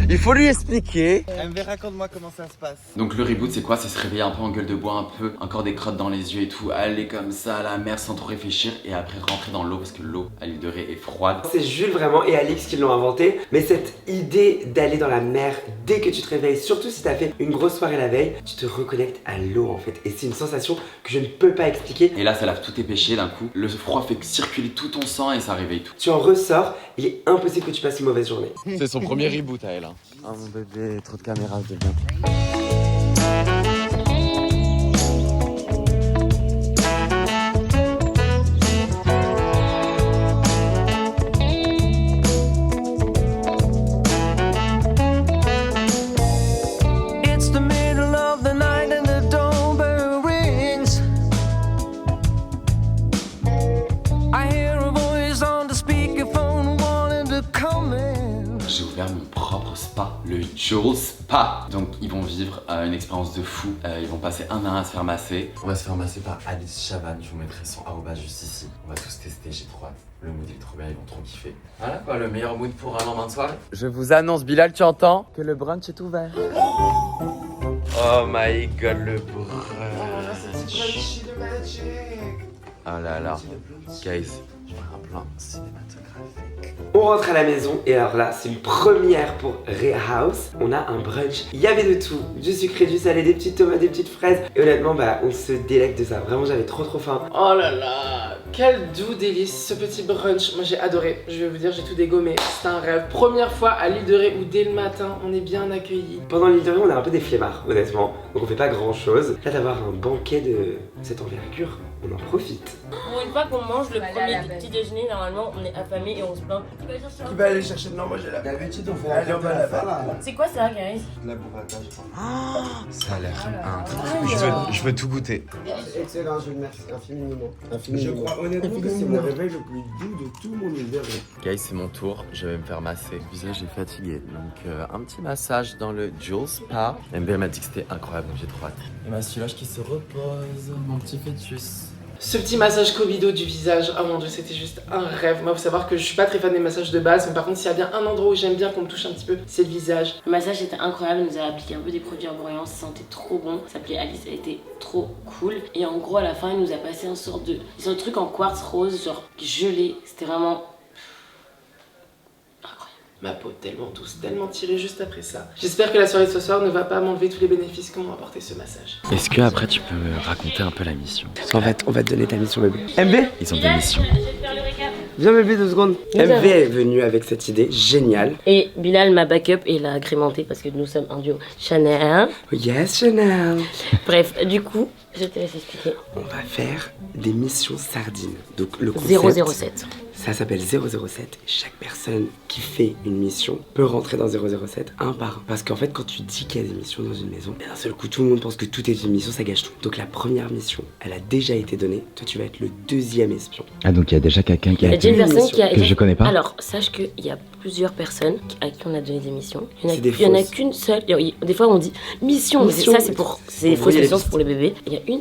Il faut lui expliquer. MV, raconte-moi comment ça se passe. Donc le reboot c'est quoi? C'est se réveiller un peu en gueule de bois, un peu, encore des crottes dans les yeux et tout, aller comme ça à la mer sans trop réfléchir et après rentrer dans l'eau parce que l'eau à l'île de Ré est froide. C'est Jules vraiment et Alix qui l'ont inventé. Mais cette idée d'aller dans la mer dès que tu te réveilles, surtout si t'as fait une grosse soirée la veille, tu te reconnectes à l'eau en fait. Et c'est une sensation que je ne peux pas expliquer. Et là ça lave tous tes péchés d'un coup. Le froid fait circuler tout ton sang et ça réveille tout. Tu en ressors, il est impossible que tu passes une mauvaise journée. C'est son premier reboot à elle. Hein. Oh mon bébé, trop de caméras de bien. J'ai ouvert mon propre spa, le Jules Spa. Donc ils vont vivre une expérience de fou. Ils vont passer un à un à se faire masser. On va se faire masser par Alice Chavan. Je vous mettrai son arobase juste ici. On va tous tester, j'ai trop hâte. Le mood est trop bien, ils vont trop kiffer. Voilà quoi, le meilleur mood pour un lendemain de soirée. Je vous annonce, Bilal, tu entends que le brunch est ouvert. Oh my god, le brunch. Oh là là, guys, je ferai un plan cinématographique. On rentre à la maison et alors là c'est une première pour Ré House. On a un brunch, il y avait de tout, du sucré, du salé, des petites tomates, des petites fraises. Et honnêtement on se délecte de ça, vraiment j'avais trop faim. Oh là là, quel doux délice ce petit brunch. Moi j'ai adoré, je vais vous dire, j'ai tout dégommé. C'était un rêve. Première fois à l'île de Ré où dès le matin on est bien accueillis. Pendant l'île de Ré on a un peu des flemmards honnêtement, donc on fait pas grand chose. Là d'avoir un banquet de cette envergure, on en profite. Pour une fois qu'on mange le premier petit déjeuner, normalement on est affamé et on se plaint. Qui va aller chercher? Non, moi j'ai la... D'habitude on fait la là. C'est quoi ça, guys? La burrata, je crois. Ça a l'air je veux tout goûter. Excellent, je le remercie infiniment. Je crois honnêtement que c'est mon réveil le plus doux de tout mon île de Ré. Guys, c'est mon tour, je vais me faire masser. Le visage est fatigué, donc un petit massage dans le Jules Spa. MB m'a dit que c'était incroyable, j'ai trop hâte. Et ma soulage qui se repose, mon petit fœtus. Ce petit massage Covido du visage, oh mon dieu, c'était juste un rêve. Moi, faut savoir que je suis pas très fan des massages de base, mais par contre, s'il y a bien un endroit où j'aime bien qu'on me touche un petit peu, c'est le visage. Le massage était incroyable, elle nous a appliqué un peu des produits arborants, ça sentait trop bon. Ça s'appelait Alice, elle était trop cool. Et en gros, à la fin, il nous a passé un sorte de truc en quartz rose, genre gelé. C'était vraiment ma peau tellement douce, tellement tirée juste après ça. J'espère que la soirée de ce soir ne va pas m'enlever tous les bénéfices que m'ont apporté ce massage. Est-ce que après tu peux me raconter un peu la mission? On va te donner ta mission bébé. MB, Ils ont des missions. viens bébé 2 secondes. MB est venu avec cette idée géniale. Et Bilal m'a backup et l'a agrémenté parce que nous sommes un duo Chanel. Yes Chanel. Bref, du coup, je te laisse expliquer. On va faire des missions sardines. Donc le concept, 007. Ça s'appelle 007. Chaque personne qui fait une mission peut rentrer dans 007 un par un. Parce qu'en fait, quand tu dis qu'il y a des missions dans une maison, d'un seul coup, tout le monde pense que tout est une mission, ça gâche tout. Donc la première mission, elle a déjà été donnée. Toi, tu vas être le deuxième espion. Ah, donc il y a déjà quelqu'un qui Il y a déjà une personne qui a que je connais pas. Alors, sache qu'il y a plusieurs personnes à qui on a donné des missions. Il C'est des y en a fausses. qu'une seule. Des fois, on dit mission, mais Mission, ça, c'est pour. C'est pour fausses les missions, pistes. c'est pour les bébés.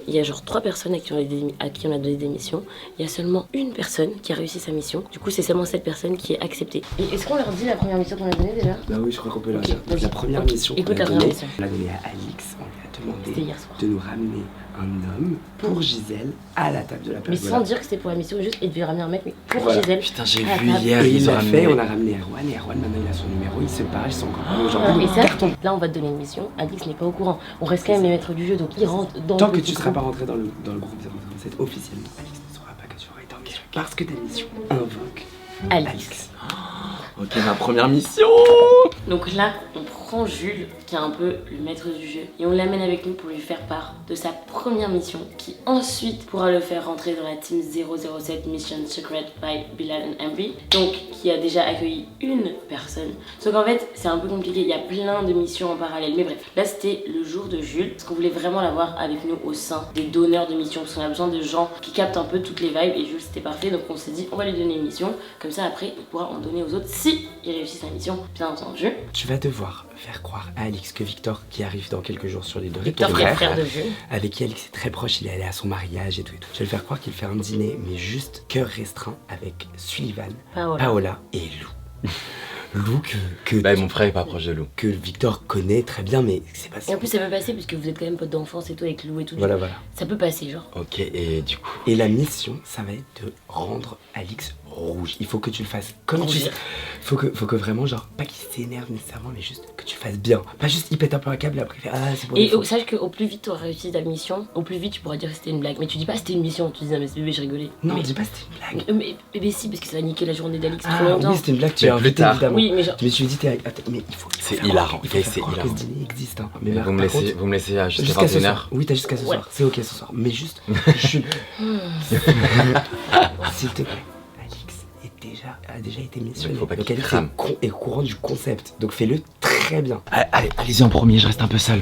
Il y a genre 3 personnes à qui on a donné des missions. Il y a seulement une personne qui a réussi sa mission. Du coup, c'est seulement cette personne qui est acceptée. Et est-ce qu'on leur dit la première mission qu'on a donnée déjà? Bah oui, je crois qu'on peut leur Ok, dire. Donc la première ok. mission Écoute qu'on a la première donnée, mission. on l'a donnée à Alix. On lui a C'était demandé hier soir. de nous ramener un homme pour Gisèle à la table de la Mais pergola. sans dire que c'était pour la mission, juste il devait ramener un mec, mais pour Voilà. Gisèle. Putain, j'ai à la vu table. hier, Et il ils ont l'a ramené. fait, on a ramené Erwan, et Erwan maintenant il a son numéro, il se parle, ils sont encore aujourd'hui. Et ça, Carton. là on va te donner une mission, Alix n'est pas au courant. On reste quand même les maîtres du jeu, donc il rentre dans Tant le que petit tu seras groupe. pas rentré dans le groupe 007 officiellement, Alix ne saura pas que tu auras été en mission. Parce que ta mission invoque Alix. Ok, ma première mission. Donc là, on prend Jules, qui est un peu le maître du jeu, et on l'amène avec nous pour lui faire part de sa première mission, qui ensuite pourra le faire rentrer dans la team 007 Mission Secret by Bilal and Ambry, donc qui a déjà accueilli une personne. Sauf qu'en fait, c'est un peu compliqué, il y a plein de missions en parallèle, mais bref, là c'était le jour de Jules, parce qu'on voulait vraiment l'avoir avec nous au sein des donneurs de missions, parce qu'on a besoin de gens qui captent un peu toutes les vibes, et Jules c'était parfait, donc on s'est dit on va lui donner une mission, comme ça après il pourra en donner aux autres si il réussit sa mission, bien entendu. Tu vas devoir faire croire à Alix que Victor, qui arrive dans quelques jours sur l'île de Ré, Victor, ton qui est frère de Jules. avec qui Alix est très proche, il est allé à son mariage et tout. Je vais le faire croire qu'il fait un dîner, mais juste cœur restreint avec Sullivan, Paola et Lou. Lou que Bah, mon frère est pas proche de Lou. que Victor connaît très bien, mais c'est pas Et en plus ça peut passer puisque vous êtes quand même potes d'enfance et tout avec Lou et tout. Voilà, voilà. Ça peut passer genre. Ok, et du coup. Et la mission, ça va être de rendre Alix rouge. Il faut que tu le fasses comme tu sais. Faut que vraiment, genre, pas qu'il s'énerve nécessairement, mais juste que tu fasses bien. Pas juste il pète un peu un câble et après il fait ah, c'est pour Et les fous. sache qu'au plus vite tu auras réussi ta mission, au plus vite tu pourras dire que c'était une blague. Mais tu dis pas c'était une mission, tu dis ah mais c'est bébé, je rigolais. Non, mais, dis pas c'était une blague. mais bébé si, parce que ça va niquer la journée d'Alix trop Ah longtemps. oui, c'était une blague, tu Mais es plus invité tard. évidemment. Oui, mais genre. Mais tu lui dis t'es attends, mais il faut C'est faire hilarant, croire- il faut faire c'est croire que hilarant. ce dîner existe hein. Vous par me contre, laissez jusqu'à jusqu'à ce 21h. soir. Oui, t'as jusqu'à ce Ouais. soir. C'est ok ce soir. Mais juste, s'il te plaît, Alix a déjà été missionnée. Il faut pas Donc qu'il Alix crame. est au courant du concept. Donc fais-le très bien. Allez-y en premier, je reste un peu seul.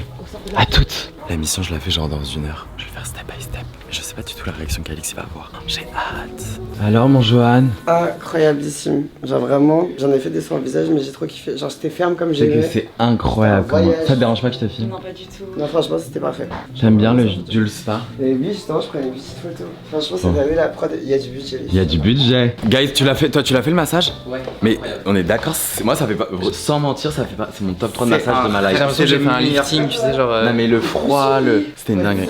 À toutes. La mission, je la fais genre dans 1 heure. Je vais faire step by step. Je sais pas du tout la réaction qu'Alix va avoir. J'ai hâte. Alors, mon Johan, Incroyablissime. Genre vraiment, j'en ai fait des soins au visage, mais j'ai trop kiffé. Genre j'étais ferme comme c'est que j'aimais. c'est incroyable. C'est un voyage. Ça te dérange pas que je te filme? Non, pas du tout. Non, franchement, c'était parfait. J'aime bien le Jules Spa. Et oui, justement, je prenais une petite photo. Franchement, ça avait la prod. Il y a du budget. Il y a du budget. Guys, tu l'as fait le massage? Ouais. Mais on est d'accord, moi ça fait pas. Sans mentir, ça fait pas. C'est mon top 3 de C'est massage de ma J'ai life. l'impression que j'ai fait un lifting, tu sais, genre. Non, mais le froid, c'était une dinguerie.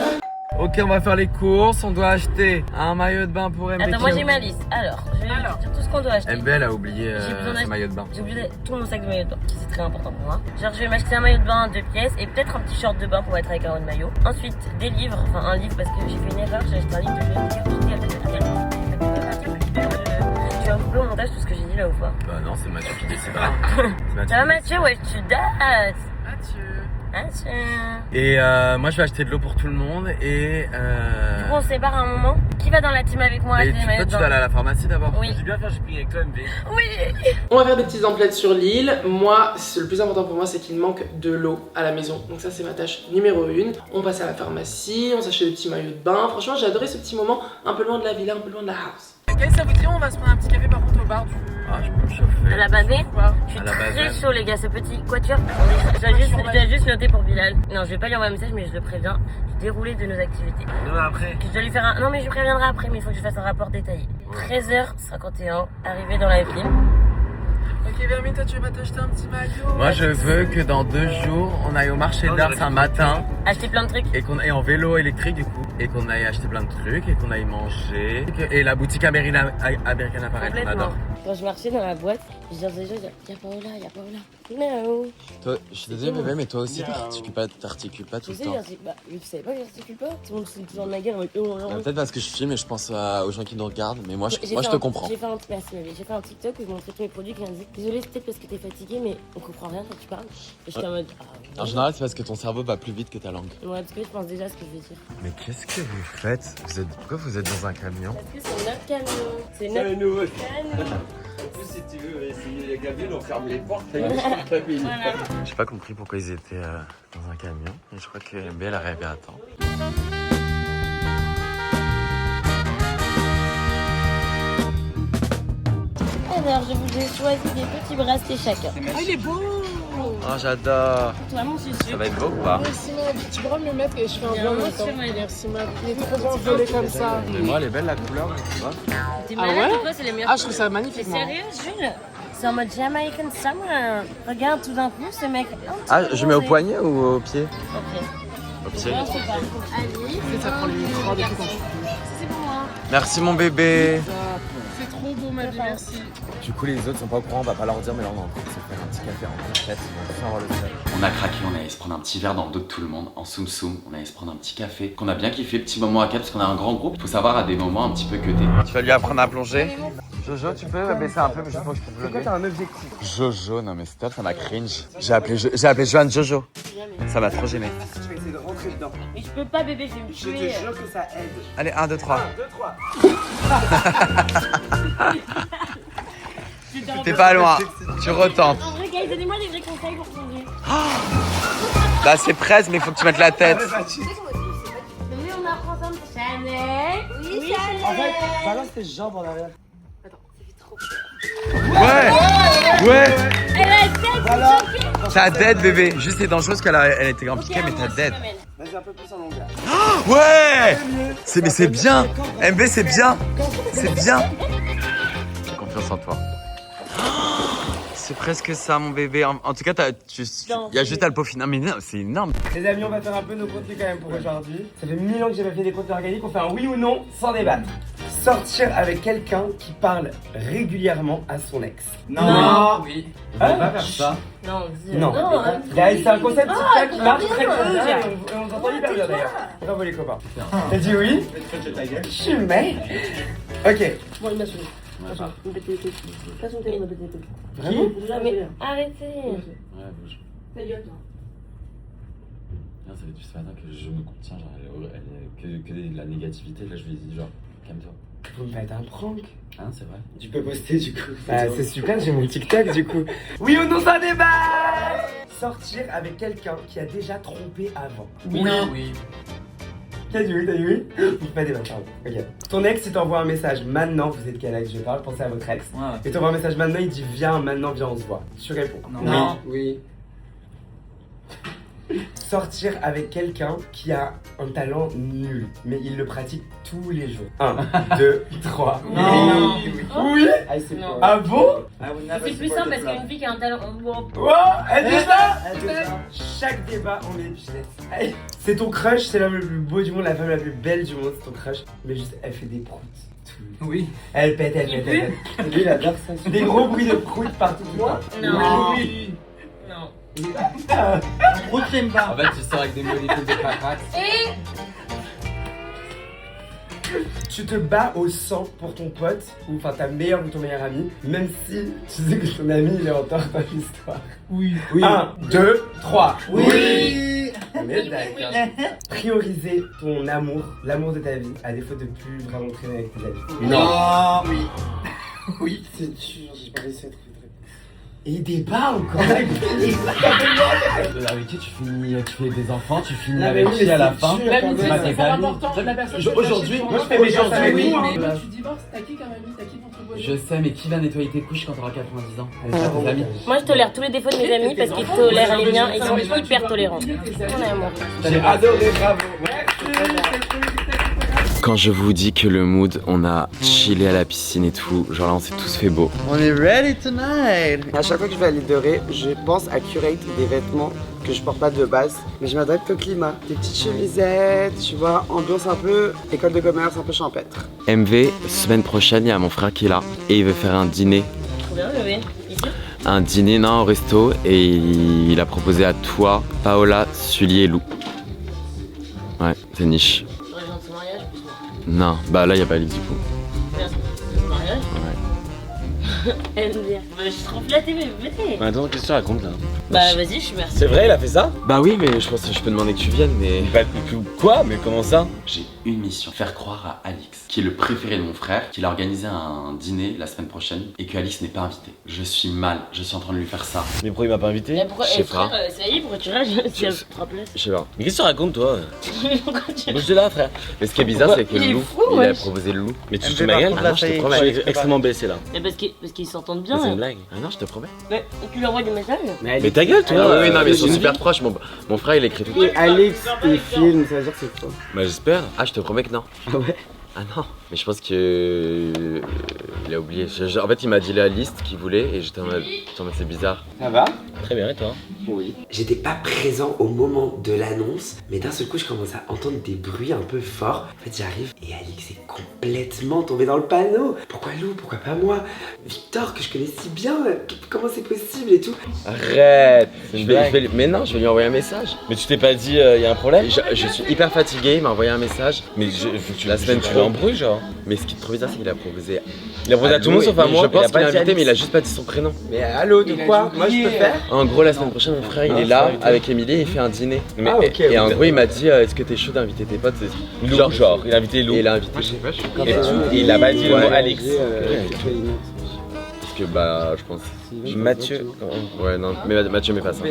Ok, on va faire les courses. On doit acheter un maillot de bain pour MB. Attends, moi j'ai ma liste. Alors, je vais dire tout ce qu'on doit acheter. MB, elle a oublié J'ai besoin son d'acheter- maillot de bain. J'ai oublié tout mon sac de maillot de bain, qui c'est très important pour moi. Genre, je vais m'acheter un maillot de bain 2 pièces et peut-être un petit short de bain pour être avec un haut de maillot. Ensuite, des livres, enfin un livre parce que j'ai fait une erreur, j'ai acheté un livre de Tu vas couper au montage tout ce que j'ai dit là ou pas? Bah non, c'est Mathieu qui décidera. Ça va Mathieu? Ouais, tu dates. Mathieu. Et moi je vais acheter de l'eau pour tout le monde et Du coup, on se sépare à un moment. Qui va dans la team avec moi et acheter des toi maillots tu de vas bain? aller à la pharmacie d'abord. Oui. J'ai bien fait un shopping avec toi MB. Oui. On va faire des petites emplettes sur l'île. Moi, le plus important pour moi, c'est qu'il manque de l'eau à la maison. Donc ça, c'est ma tâche numéro 1. On passe à la pharmacie, on s'achète des petits maillots de bain. Franchement, j'ai adoré ce petit moment, un peu loin de la villa, un peu loin de la house. Ok, ça vous dit, on va se prendre un petit café par contre au bar du... Ah, je peux me chauffer. À la bagnée? Je suis À la très bagnée. chaud les gars, ce petit quatuor. Je dois juste noter pour Bilal. Non, je vais pas lui envoyer un message, mais je le préviens. Je déroulé de nos activités. Non, après. Je dois lui faire un... Non mais je préviendrai après, mais il faut que je fasse un rapport détaillé. 13h51, arrivé dans la ville. Ok, Vermine, toi tu vas t'acheter un petit maillot. Moi je veux que dans 2 jours on aille au marché d'Ars un matin Acheter plein de trucs. et qu'on aille en vélo électrique du coup et qu'on aille acheter plein de trucs et qu'on aille manger et la boutique American Apparel on Complètement. adore. Quand je marchais dans la boîte, je disais aux gens, y'a Paola, y'a Paola. No. Toi, je suis désolé, bébé, mais toi aussi, t'articules pas tout Je le sais, temps. mais tu savais pas que j'articule pas. Tout le monde se dit toujours de ma gueule en mode Peut-être parce que je filme et je pense aux gens qui nous regardent, mais moi je J'ai te comprends. Merci, j'ai fait un TikTok où je montrais tous mes produits qui indiquent désolé, c'est peut-être parce que t'es fatigué, mais on comprend rien quand tu parles. Et j'étais en mode En général, c'est parce que ton cerveau va plus vite que ta langue. ouais, parce que je pense déjà ce que je veux dire. Mais qu'est-ce que vous faites? Pourquoi vous êtes dans un camion? Parce que c'est notre camion. C'est notre nouveau. camion. En plus, si tu veux essayer les cabines, on ferme les portes. Voilà. J'ai pas compris pourquoi ils étaient dans un camion. Et je crois que MB elle a rêvé à temps. Alors, je vous ai choisi des petits bracelets chacun. Ah, il est beau. Oh, j'adore. Toi, mon sucre. Ça va être beau ou pas? Merci ma vie. Tu pourras me le mettre et je fais un Bien blanc en même sûr, temps. ma vie. Merci ma vie. Il est trop bien volé comme ça. Mais moi, elle est belle la couleur, tu vois. T'es Ah malade ouais ou quoi? C'est les meilleurs. Ah, je trouve ça T'es magnifique. moi. sérieux, Jules? C'est en mode Jamaican Summer. Regarde, tout d'un coup, ce mec. Ah, je mets au poignet ou au pied? Ok. Au pied. Non, je sais pas. Ali, Ça prend les microbes et tout quand tu c'est pour moi. Merci mon bébé. C'est trop beau ma vie, merci. Du coup, les autres sont pas au courant, on va pas leur dire, mais là on est en train de se faire un petit café en fête. On va enfin avoir le seul. On a craqué, on allait se prendre un petit verre dans le dos de tout le monde, en soum soum, on allait se prendre un petit café, qu'on a bien kiffé, petit moment à quatre parce qu'on a un grand groupe. Faut savoir à des moments un petit peu que Tu vas lui apprendre à plonger? Jojo, tu peux baisser un peu, mais je pense que je peux Pourquoi t'as un objectif? Jojo, non mais stop, ça m'a cringe. J'ai appelé Joanne Jojo. Ça m'a trop gêné. Je vais essayer de rentrer dedans. Mais je peux pas, bébé, je vais me Je te tuer. jure que ça aide. Allez, 1, 2, 3. 1, 2, 3. T'es pas loin, tu retentes. En vrai, guys, donnez-moi des vrais conseils pour plonger. Là c'est presque, mais il faut que tu mettes la tête. Mais on apprend ensemble. Chanel. Oui, Chanel. En fait, balance tes jambes en arrière. Ouais. Elle a tête, Voilà. Ta tête bébé, juste c'est dangereux parce qu'elle était impliquée, mais ta tête. Vas-y un peu plus en longueur. Ouais. Mais c'est bien. MB c'est bien. C'est bien. J'ai confiance en toi. C'est presque ça mon bébé. En tout cas, il y a juste à le peaufiner. Mais non, c'est énorme. Les amis, on va faire un peu nos contenus quand même pour aujourd'hui. Ça fait 1000 ans que j'ai pas fait des contenus organiques. On fait un oui ou non sans débattre. Sortir avec quelqu'un qui parle régulièrement à son ex. Non. Oui. On va pas faire ça. Non, dis Non. hein. C'est un concept TikTok qui marche très bien. bien. Et on s'entend hyper bien d'ailleurs. Bravo les copains. T'as dit oui? Je suis mec. Ok. Bon, il m'a saoulé. Il me pète les couilles. Pas son téléphone, il me pète les couilles. Vraiment? Mais arrêtez. Ouais, bouge. Ta gueule, toi. Ça fait depuis ce matin que je me contiens, genre, que de la négativité. Là, je lui ai dit, genre, calme-toi. Vous me faites un prank. Hein, c'est vrai. Tu peux poster du coup. Bah, c'est super, j'ai mon TikTok du coup. Oui ou non, ça débat. Sortir avec quelqu'un qui a déjà trompé avant. Oui. T'as dit oui, Vous pas débattre, pardon. Ok. Ton ex, il t'envoie un message maintenant, vous êtes quel ex je parle, pensez à votre ex. Ouais. Il t'envoie un message maintenant, il dit viens, maintenant, viens, on se voit. Tu réponds. Non. Oui. Sortir avec quelqu'un qui a un talent nul, mais il le pratique tous les jours. 1, 2, 3. Non. Oui. Non. Ah bon? C'est plus simple parce qu'une fille qui a un talent. Oh, elle dit ça. Chaque débat, on met du laisse. C'est ton crush, c'est l'homme le plus beau du monde, la femme la plus belle du monde, c'est ton crush. Mais juste, elle fait des proutes. Oui. Elle pète. Lui, il adore ça. Des gros bruits de proutes partout. Moi? Non. Oui. Non. Prout, j'aime pas. En fait, tu sors avec des molécules de craquax. Tu te bats au sang pour ton pote, ou enfin ta meilleure ou ton meilleur ami, même si tu sais que ton ami il est en tort dans l'histoire. Oui. 1, 2, 3. Oui. On est d'accord. Prioriser ton amour, l'amour de ta vie, à défaut de plus vraiment traîner avec tes amis. Non. Oui. Oui. C'est dur, j'ai pas réussi à trouver de réponse. Et débat encore. Avec qui tu fais des enfants, tu finis Non, mais avec oui, qui mais à la c'est fin? sûr, L'amitié, Bah, c'est tes pas amis. important. La personne Aujourd'hui, moi je fais mes choses avec oui, vous. mais- Quand tu divorces, t'as qui comme ami? T'as qui pour te voir? Je sais, mais qui va nettoyer tes couches quand t'auras 90 ans? Tes amis. Moi, je tolère tous les défauts de mes amis parce qu'ils tolèrent les miens et ils sont hyper tolérants. On est amoureux. J'ai adoré, bravo. Quand je vous dis que le mood, on a chillé à la piscine et tout, genre là on s'est tous fait beau. On est ready tonight. À chaque fois que je vais à l'île de Ré, je pense à curate des vêtements que je porte pas de base. Mais je m'adapte au climat. Des petites chemisettes, tu vois, ambiance un peu école de commerce, un peu champêtre. MV, semaine prochaine, il y a mon frère qui est là et il veut faire un dîner. Trop bien, bébé. Ici? Un dîner, non, au resto, et il a proposé à toi, Paola, Sully et Lou. Ouais, c'est niche. J'aurais besoin de son mariage, plus moi. Non, bah là, il y a pas Alix du coup. Bien, son mariage? Ouais. Elle me dit, bah, je suis trop flattée, bébé. Attends, qu'est-ce que tu racontes là? Bah, vas-y, je suis merci. C'est vrai, il a fait ça? Bah oui, mais je pense que je peux demander que tu viennes, mais. Quoi? Mais comment ça? J'ai une mission, faire croire à Alix, qui est le préféré de mon frère, qu'il a organisé un dîner la semaine prochaine et que Alix n'est pas invitée. Je suis mal, je suis en train de lui faire ça. Mais pourquoi il m'a pas invité? Mais pourquoi, Je sais frère, pas. ça y est, pourquoi tu rages s'il y a 3 places? Je sais pas. Mais qu'est-ce que tu racontes toi? Pourquoi tu Bouge de là, frère. Mais ce qui est bizarre, c'est que Il est Lou, fou, il a wesh. proposé Lou. Mais tu Elle te me ma fait gueule? par Ah contre, non, je là, te ça y est, promets, je je sais suis extrêmement blessé là. Mais parce qu'ils s'entendent Mais bien. c'est une blague. Ah non, je te promets. Mais tu lui envoies des messages? Mais ta gueule, toi. Ah Oui, non, mais ils sont j'ai super dit. proches. Mon frère, il écrit tout. Et Alex, il filme, ça veut dire que c'est faux. Bah j'espère. Ah, je te promets que non. Ah ouais? Ah non. Mais je pense que il a oublié. En fait, il m'a dit la liste qu'il voulait et j'étais en mode c'est bizarre. Ça va? Très bien, et toi? Oui. J'étais pas présent au moment de l'annonce, mais d'un seul coup, je commence à entendre des bruits un peu forts. En fait, j'arrive et Alix est complètement tombé dans le panneau. Pourquoi Lou? Pourquoi pas moi? Victor, que je connais si bien, comment c'est possible et tout? Arrête. Mais non, je vais lui envoyer un message. Mais tu t'es pas dit il y a un problème? Je suis hyper fatigué, il m'a envoyé un message. Mais la semaine tu l'embrouilles genre. Mais ce qui est trop bizarre, c'est qu'il a proposé. Il a proposé à tout le monde sauf à moi. Je pense qu'il a invité, mais il a juste pas dit son prénom. Mais allô, de quoi? Moi, je peux faire? En gros, la semaine prochaine, mon frère il est là avec Émilie et il fait un dîner. Mais, Ah, ok, et en ok. gros, il m'a dit est-ce que t'es chaud d'inviter tes potes? Genre, il a invité Lou. Et il a invité. Et il a pas dit le mot Alex. Parce que bah, je pense. Mathieu. Ouais, non, mais Mathieu, mais pas ça.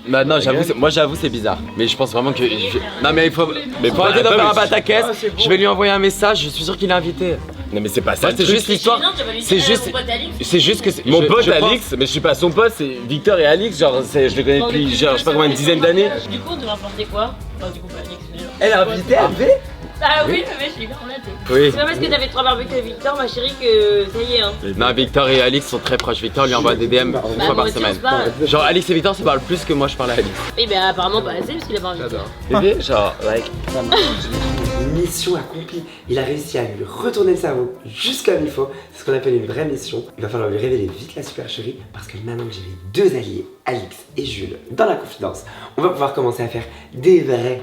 Bah, non, j'avoue, c'est bizarre. Mais je pense vraiment que. Non, mais il faut. Mais faut arrêter d'en faire un pataquès. Je vais lui envoyer un message, je suis sûr qu'il est invité. Non, mais c'est pas ça, c'est juste l'histoire. C'est juste. C'est juste que. Mon pote Alix, mais je suis pas son pote, c'est Victor et Alix. Genre, je les connais depuis, genre, je sais pas combien, une dizaine d'années. Du coup, on devrait apporter quoi? Enfin, du coup, pas Alix, mais genre. Elle a invité MV? Ah oui, mais je suis hyper flattée. Oui. C'est pas parce que t'avais 3 barbecues avec Victor, ma chérie, que ça y est, hein. Non, Victor et Alix sont très proches. Victor lui envoie des DM une fois moi par aussi, on semaine. se parle. Genre, Alix et Victor se parlent plus que moi je parle à Alix. Oui, bah apparemment pas assez parce qu'il a pas invité. Bébé, genre, like. Mission accomplie. Il a réussi à lui retourner le cerveau juste comme il faut. C'est ce qu'on appelle une vraie mission. Il va falloir lui révéler vite la supercherie parce que maintenant que j'ai les 2 alliés, Alix et Jules, dans la confidence, on va pouvoir commencer à faire des vraies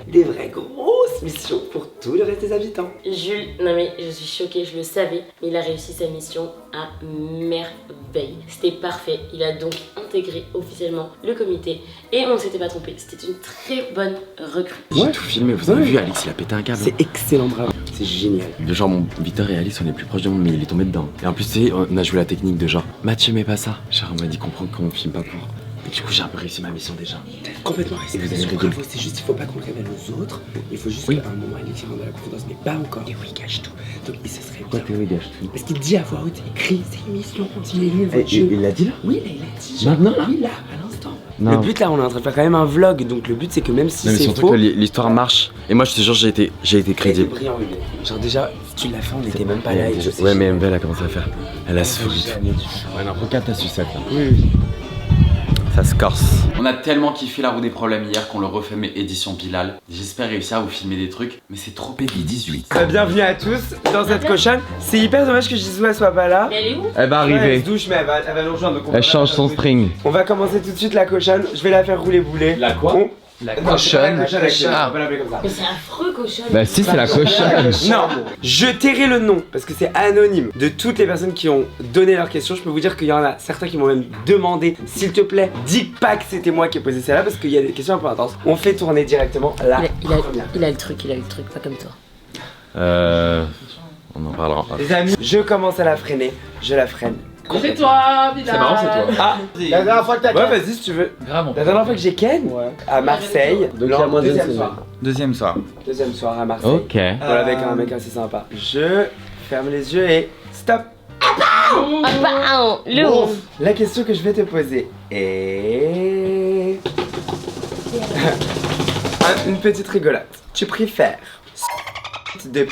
grosses missions pour tout le reste des habitants. Jules, non mais je suis choquée, je le savais, mais il a réussi sa mission à merveille. C'était parfait, il a donc intégré officiellement le comité et on s'était pas trompé, c'était une très bonne recrue. J'ai tout filmé, vous avez vu, Alix il a pété un câble. C'est excellent, bravo. C'est génial. Genre, Victor et Alix sont les plus proches du monde, mais il est tombé dedans. Et en plus, tu sais, on a joué la technique de genre, Mathieu, mais pas ça. Genre, on m'a dit comprendre qu'on filme pas pour. Et du coup, j'ai un peu réussi ma mission déjà. Complètement réussi. Et vous avez Sur rigolé. bravo, c'est juste, il faut pas qu'on le révèle aux autres. Il faut juste qu'à un moment, Alix rentre dans la confidence, mais pas encore. Et oui, il gâche tout. Donc, et ce serait bien. Théo gâche tout? Parce qu'il dit à voix haute, c'est écrit, c'est une mission, il est nul, votre jeu. Il l'a dit là? Oui, là, il a dit. Maintenant, là? Oui, là, à l'instant. Non. Le but là, on est en train de faire quand même un vlog, donc le but c'est que même si Non, mais c'est surtout faux, que l'histoire marche. Et moi, je te jure, j'ai été crédible. brillant, lui. Genre déjà, si tu l'as fait, on était même pas là. Et je sais Ouais, mais MV, elle a commencé à faire. Elle a se foutu. Ouais, non, regarde ta sucette là. Oui. Ça se corse. On a tellement kiffé la roue des problèmes hier qu'on le refait mais édition Bilal. J'espère réussir à vous filmer des trucs, mais c'est trop PB18. Bienvenue à tous dans cette cochonne. C'est hyper dommage que Jisoo soit pas là. Mais elle est où? Elle va Ouais, elle arriver. se douche, mais elle va nous rejoindre. Donc on Elle va change son string. On va commencer tout de suite la cochonne. Je vais la faire rouler boulet. La quoi? La cochonne. Ah. On va l'appeler comme ça. Mais c'est affreux, cochon. Bah si, c'est la cochonne. Non, je tairai le nom parce que c'est anonyme. De toutes les personnes qui ont donné leurs questions, je peux vous dire qu'il y en a certains qui m'ont même demandé, s'il te plaît, dis pas que c'était moi qui ai posé celle-là parce qu'il y a des questions un peu intenses. On fait tourner directement la première. Il a le truc, pas comme toi. On en parlera. Les amis, je commence à la freiner, je la freine. C'est toi, Bilal. C'est marrant, c'est toi. Ah, la dernière fois que t'as ouais, vas-y si tu veux. Vraiment. La dernière fois que j'ai Ken à Marseille, Donc il y a moins d'une deuxième semaine. soir. Deuxième soir. Deuxième soir à Marseille. Ok. Voilà, avec un mec assez sympa. Je ferme les yeux et stop. Le Bon, la question que je vais te poser est une petite rigolade. Tu préfères de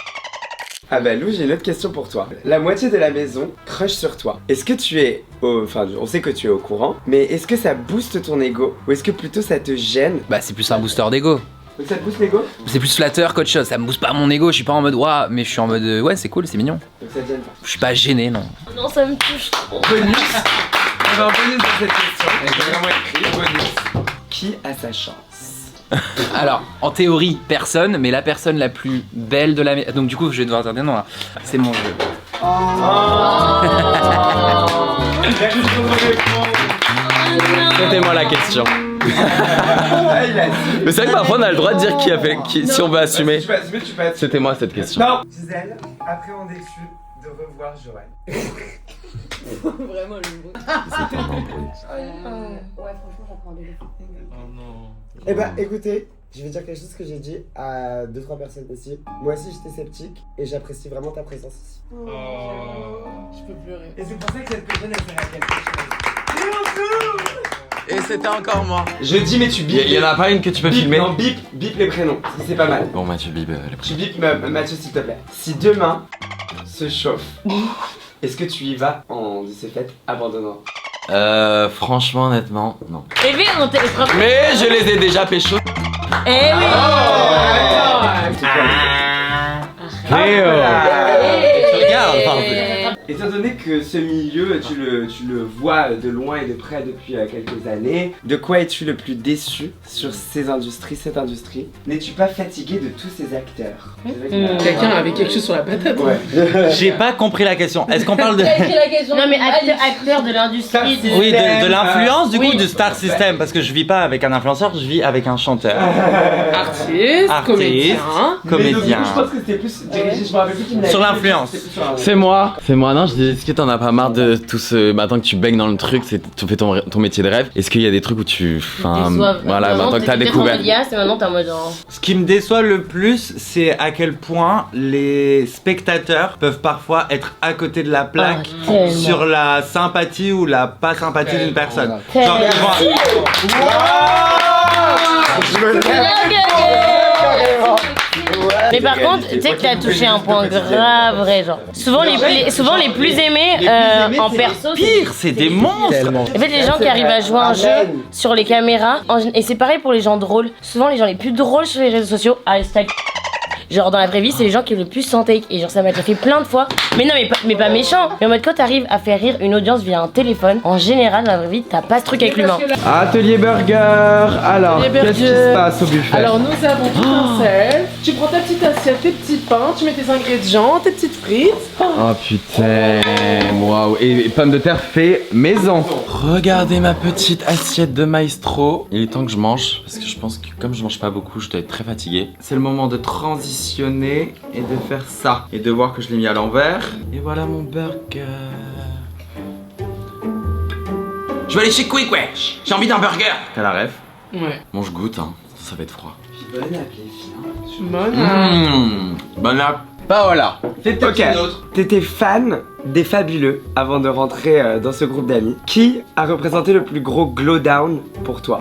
Ah bah Lou, j'ai une autre question pour toi. La moitié de la maison crush sur toi. Est-ce que tu es enfin, on sait que tu es au courant, mais est-ce que ça booste ton ego ou est-ce que plutôt ça te gêne? Bah c'est plus un booster d'ego. Donc ça te booste l'ego? C'est plus flatteur qu'autre chose, ça me booste pas mon ego, je suis pas en mode ouah, mais je suis en mode ouais c'est cool, c'est mignon. Donc ça te gêne pas? Je suis pas gêné non. Non, ça me touche trop. Bonus. On va en bonus dans cette question. J'ai vraiment écrit bonus. Qui a sa chance? Alors, en théorie, personne, mais la personne la plus belle de la maison. Donc du coup, je vais devoir dire non là. C'est mon jeu. C'était moi la question. Mais c'est vrai que parfois on a le droit de dire qui a fait, si on veut assumer. Tu peux assumer, tu peux assumer. C'était moi cette question. Non. Gisèle, appréhendais-tu de revoir Joanne? Vraiment le mot. Ouais, franchement, j'appréhendais. Oh non. Eh bah écoutez, je vais dire quelque chose que j'ai dit à 2-3 personnes ici. Moi aussi j'étais sceptique et j'apprécie vraiment ta présence ici. Je peux pleurer. Et c'est pour ça que cette personne elle sert à quelque chose. Et c'était encore moi. Je dis mais tu bip. Il y en a pas une que tu peux filmer? Non, bip les prénoms, c'est pas mal. Bon bah tu bip les prénoms. Tu bip Mathieu s'il te plaît. Si demain se chauffe, est-ce que tu y vas en de ces fêtes abandonnant? Franchement honnêtement, non. Bébé, on t'est frappé. Mais je les ai déjà pécho. Eh oui. Regarde, Étant donné que ce milieu, tu le vois de loin et de près depuis quelques années, de quoi es-tu le plus déçu sur cette industrie? N'es-tu pas fatigué de tous ces acteurs? Quelqu'un avait quelque chose sur la patate. Ouais. J'ai pas compris la question. Est-ce qu'on parle de... Non mais acteur de l'industrie. Oui, de l'influence du coup Oui. du Star System, parce que je vis pas avec un influenceur, je vis avec un chanteur. Artiste, comédien. Mais donc, du coup, je pense que c'était plus dirigé, je me rappelle plus qui me l'a Sur dit, l'influence. c'était plus sur l'influence. C'est moi, non, je dis, est-ce que t'en as pas marre de tout ce. Maintenant que tu baignes dans le truc, tu fais ton métier de rêve, est-ce qu'il y a des trucs où tu. Enfin, voilà, maintenant que t'as découvert. C'est maintenant t'es en mode genre. Ce qui me déçoit le plus, c'est à quel point les spectateurs peuvent parfois être à côté de la plaque tellement. sur la sympathie ou la pas sympathie d'une personne. Tellement. Genre, ils vont- Mais par contre, tu sais que t'as touché un point grave vrai, genre. Souvent les plus aimés en perso. Pire, c'est des monstres. En fait, les gens qui arrivent à jouer un jeu sur les caméras, et c'est pareil pour les gens drôles. Souvent, les gens les plus drôles sur les réseaux sociaux, hashtag. Genre dans la vraie vie, c'est les gens qui ont le plus sans take. Et genre ça m'a déjà fait plein de fois. Mais non, mais pas méchant. Mais en mode quand t'arrives à faire rire une audience via un téléphone, en général dans la vraie vie, t'as pas ce truc avec l'humain. Atelier burger. Alors, qu'est-ce qui se passe au buffet? Alors nous avons tout un self. Tu prends ta petite assiette, tes petits pains, tu mets tes ingrédients, tes petites frites. Oh putain, waouh. Et pommes de terre fait maison. Regardez ma petite assiette de maestro. Il est temps que je mange, parce que je pense que comme je mange pas beaucoup, je dois être très fatigué. C'est le moment de transitionner et de faire ça. Et de voir que je l'ai mis à l'envers. Et voilà mon burger. Je vais aller chez Quick Wesh, j'ai envie d'un burger. T'as la ref? Ouais. Bon, je goûte, hein. Ça va être froid. Bonne app. Paola. Ok, t'étais fan des Fabuleux avant de rentrer dans ce groupe d'amis. Qui a représenté le plus gros glow down pour toi?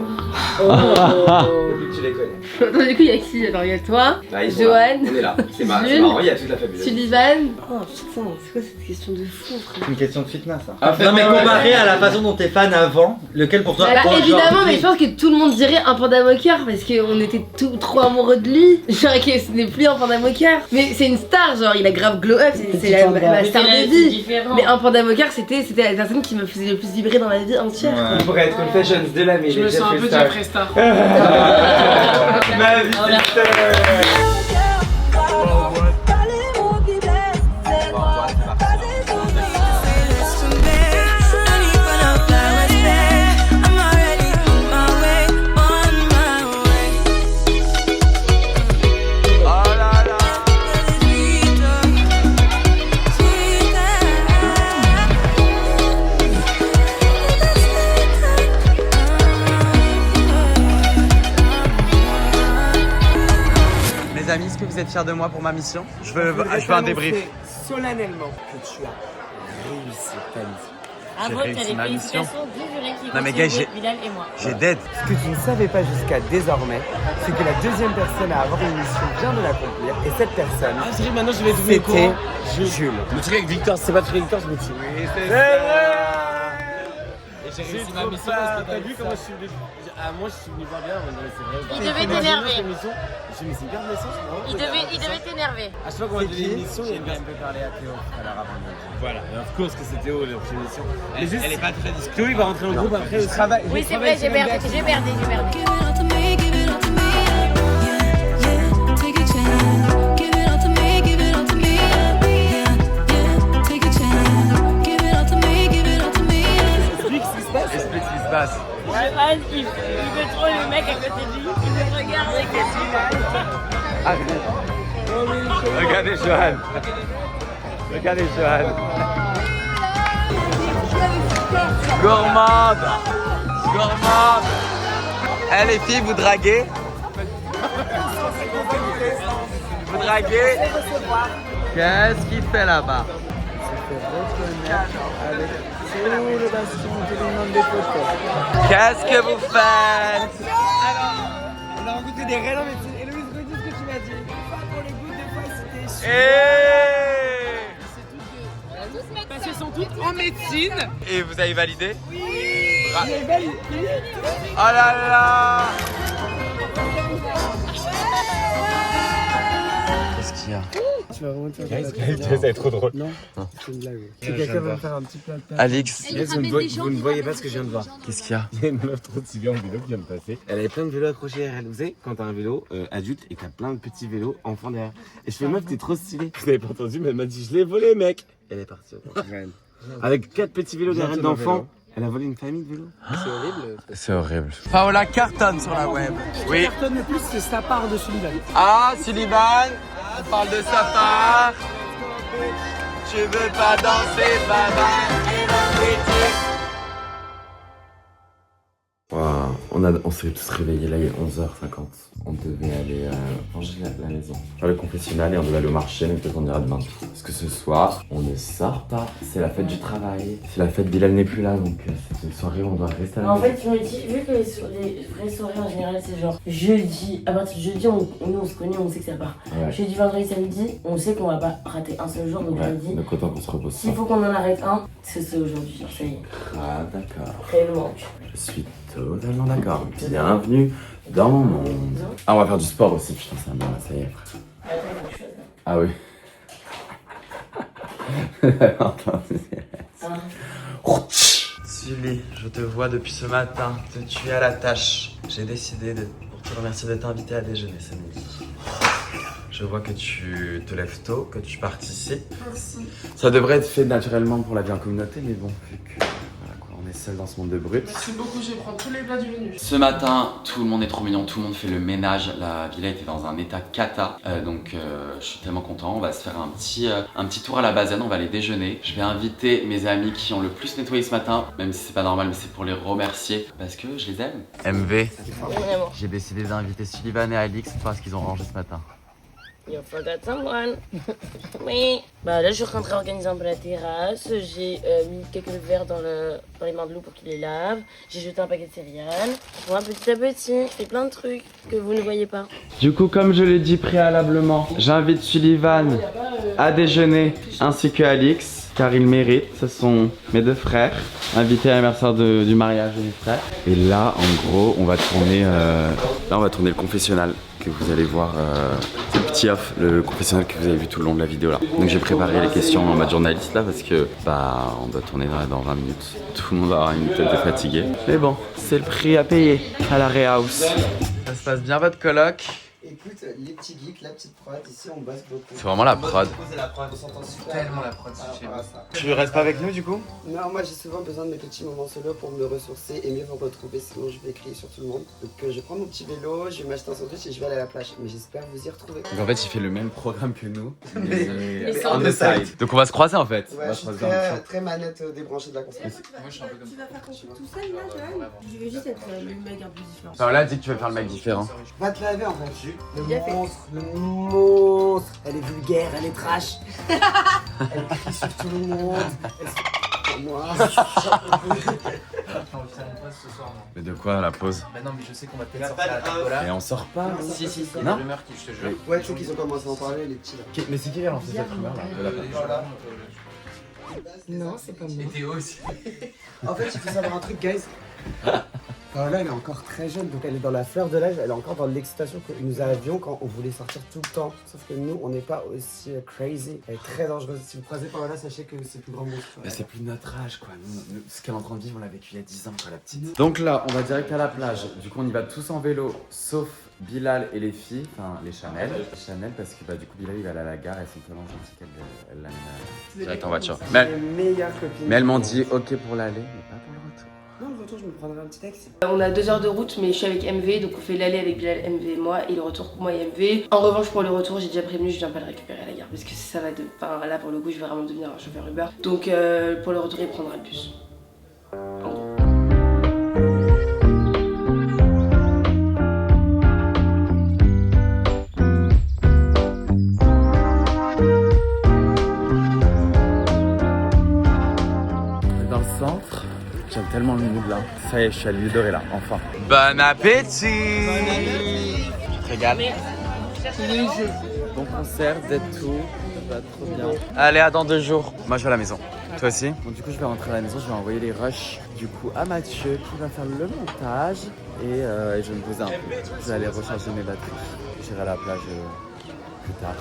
Depuis que tu les connais. Attends, du coup, il y a qui? Alors, il y a toi, Bah, ils sont Joanne, là. On est là. C'est marrant, il y a toute la Fabuleuse. Sullivan. Oh putain, c'est quoi cette question de fou, frère? Une question de fitness, ça. Ah, Non mais ouais, comparé ouais. à la façon dont t'es fan avant, lequel pour toi? Bah, évidemment, aujourd'hui mais je pense que tout le monde dirait un panda moqueur parce qu'on était tous trop amoureux de lui. Genre que ce n'est plus un panda moqueur. Mais c'est une star, genre il a grave glow up, c'est ma star de vie. Mais un panda moqueur, c'était la personne qui me faisait le plus vibrer dans ma vie entière. Ouais. Il pourrait être confessions de l'année. Je me sens un peu Jeffree Star. Ma vie, Les amis, est-ce que vous êtes fiers de moi pour ma mission? Je veux un débrief. Solennellement que tu as réussi ta mission. Bravo, réussi t'as les ma mission. félicitations du jury qui Non, mais gars, continue, Bilal et moi. J'ai d'aide. Ce que tu ne savais pas jusqu'à désormais, c'est que la deuxième personne à avoir une mission vient de l'accomplir. Et cette personne, Ah, c'est vrai, maintenant je vais devenir c'était Jules. Le truc avec Victor, c'est pas le truc avec Victor, je me dis. Oui, c'est Et j'ai réussi ma mission parce que t'as vu comment je suis venu. Ah, moi je suis venu voir bien, c'est vrai. Il devait t'énerver. Je me suis dit, mais c'est une carte de naissance, non? Il devait t'énerver. À chaque fois qu'on va donner une mission, il y a une personne qui peut parler à Théo tout à l'heure avant de dire. Voilà, et of course que c'est Théo la prochaine mission. Mais juste, elle est pas très discrète. Théo il va rentrer dans le groupe après. Je travaille. Oui, c'est vrai, j'ai merdé. Explique ce qui se passe. Johan, il veut trop le mec à côté de lui. Il me regarde avec les yeux. Regardez Johan. Regardez Johan. Gourmande. Gourmande. Eh les filles, vous draguez? Vous draguez? Qu'est-ce qu'il fait là-bas? Qu'est-ce que vous faites? On a rencontré des réels en médecine. Et Louise, redis ce que tu m'as dit. Pas pour les gouttes de fois, c'était chaud. Parce qu'elles sont toutes en médecine. Et vous avez validé? Oui. J'ai validé. Oh là là! Qu'est-ce qu'il y a? Tu vas vraiment te faire Ça va être trop drôle. Non, c'est une blague. Si quelqu'un veut me faire un petit plat de pâtes. Alix, Vous ne voyez pas ce que je viens de voir. qu'est-ce qu'il y a? Il y a une meuf trop stylée en vélo qui vient de passer. Elle avait plein de vélos accrochés à elle. Vous savez, quand t'as un vélo adulte et que t'as plein de petits vélos enfants derrière. Et je fais meuf, t'es trop stylée. Vous n'avez pas entendu, mais elle m'a dit je l'ai volé, mec. Elle est partie. Avec 4 petits vélos derrière elle d'enfants. Elle a volé une famille de vélos. C'est horrible. C'est horrible. Paola cartonne sur la web. Oui. Cartonne le plus, c'est sa part de Sullivan. Ah, Sullivan, on parle de sa part. Tu veux pas danser, baba? Wow. On s'est tous réveillés là, il est 11h50. On devait aller ranger la maison, faire le confessionnal et on devait aller au marché, mais peut-être on ira demain. Parce que ce soir, on ne sort pas, c'est la fête du travail. C'est la fête, Bilal n'est plus là, donc c'est une soirée où on doit rester à la En maison. fait, je me dis, vu que les vraies soirées en général, c'est genre jeudi, à partir de jeudi, nous on se connaît, on sait que ça part. Ouais. Jeudi, vendredi, samedi, on sait qu'on va pas rater un seul jour, donc je Ouais, me dis, donc autant qu'on se repose. s'il faut qu'on en arrête un, c'est aujourd'hui, genre ça y est. Ah, d'accord. Réellement. Je suis totalement d'accord. Bienvenue dans mon monde. Ah, on va faire du sport aussi, putain, ça bien, ça y est. Attends, il faut que je fasse ça. Ah oui. Sully, je te vois depuis ce matin, tu es à la tâche. J'ai décidé pour te remercier de t'inviter à déjeuner ce midi. Je vois que tu te lèves tôt, que tu participes. Merci. Ça devrait être fait naturellement pour la vie en communauté, mais bon, vu que voilà quoi, on est seul dans ce monde de brut. Merci beaucoup, je vais prendre tous les plats du menu. Ce matin, tout le monde est trop mignon, tout le monde fait le ménage. La villa était dans un état cata, donc je suis tellement content. On va se faire un petit tour à la Bazaine, on va aller déjeuner. Je vais inviter mes amis qui ont le plus nettoyé ce matin, même si c'est pas normal, mais c'est pour les remercier parce que je les aime. MV, j'ai décidé d'inviter Sullivan et Alix parce qu'ils ont rangé ce matin. You forgot someone. Oui. Bah là, je suis en train de réorganiser un peu la terrasse. J'ai mis quelques verres dans les mains de Lou pour qu'il les lave. J'ai jeté un paquet de céréales. Moi, petit à petit, je fais plein de trucs que vous ne voyez pas. Du coup, comme je l'ai dit préalablement, j'invite Sullivan à déjeuner ainsi que Alix, car ils méritent. Ce sont mes deux frères, invités à l'anniversaire du mariage de mes frères. Et là, en gros, on va tourner le confessionnal que vous allez voir. C'est le petit off, le confessionnal que vous avez vu tout le long de la vidéo là. Donc j'ai préparé les questions en mode journaliste là parce que on doit tourner dans 20 minutes. Tout le monde va avoir une tête de fatigué. Mais bon, c'est le prix à payer à la Rehouse. Ça se passe bien votre coloc? Écoute, les petits geeks, la petite prod, ici on bosse beaucoup. C'est vraiment la prod. C'est la prod, on s'entend super. Tellement la prod, c'est chez moi. Tu restes pas avec nous du coup? Non, moi j'ai souvent besoin de mes petits moments solo pour me ressourcer et mieux me retrouver, sinon je vais crier sur tout le monde. Donc je prends mon petit vélo, je vais m'acheter un sandwich et je vais aller à la plage. Mais j'espère vous y retrouver. Donc en fait il fait le même programme que nous. Mais on the side. Donc on va se croiser en fait. Ouais, je suis très manette débranchée de la console. Moi je suis un peu comme ça. Tu vas faire ton truc tout seul là, Johan? Je vais juste être le mec un peu différent. Paola dit que tu veux faire le mec différent. Va te laver en fait. Le monstre, elle est vulgaire, elle est trash. Elle crie sur tout le monde. moi. Mais de quoi la pause? Bah non, mais je sais qu'on va peut-être sortir à la pergola. Et on sort pas? Si, si, c'est Non. des rumeurs qui, je te jure. Ouais, je sais qu'ils ont commencé à en parler, les petits là. Mais c'est qui qui a lancé cette rumeur là de la pergola? Non, c'est pas moi. Et Théo aussi. En fait, il faut savoir un truc, guys. Paola, elle est encore très jeune, donc elle est dans la fleur de l'âge, elle est encore dans l'excitation que nous avions quand on voulait sortir tout le temps. Sauf que nous, on n'est pas aussi crazy. Elle est très dangereuse. Si vous croisez Paola, sachez que c'est plus grand monstre. Bah, c'est plus notre âge quoi. Nous, ce qu'elle est en train de vivre, on l'a vécu il y a 10 ans quoi, la petite. Donc là, on va direct à la plage. Du coup, on y va tous en vélo, sauf Bilal et les filles, enfin les Chanel. Chanel parce que bah, du coup, Bilal il va aller à la gare, elles sont tellement gentilles qu'elle l'amène direct en voiture. Mais elles m'ont dit ok pour l'aller, mais pas pour le retour. Non, le retour, je me prendrai un petit taxi. On a 2 heures de route, mais je suis avec MV, donc on fait l'aller avec Bilal, MV et moi, et le retour pour moi et MV. En revanche, pour le retour, j'ai déjà prévenu, je viens pas le récupérer à la gare, parce que ça va de. Enfin, là pour le coup, je vais vraiment devenir un chauffeur Uber. Donc pour le retour, il prendra le bus. En gros. Dans le centre, j'aime tellement le mood là. Ça y est, je suis à l'île de Ré là, enfin. Bon appétit. Je te régale. Bon concert, d'être tout. Ça va trop bien. Allez, à dans 2 jours. Moi je vais à la maison. Toi aussi? Bon, du coup, je vais rentrer à la maison, je vais envoyer les rushs du coup à Mathieu qui va faire le montage et je vais me poser un peu. Je vais aller recharger mes batteries. J'irai à la plage plus tard.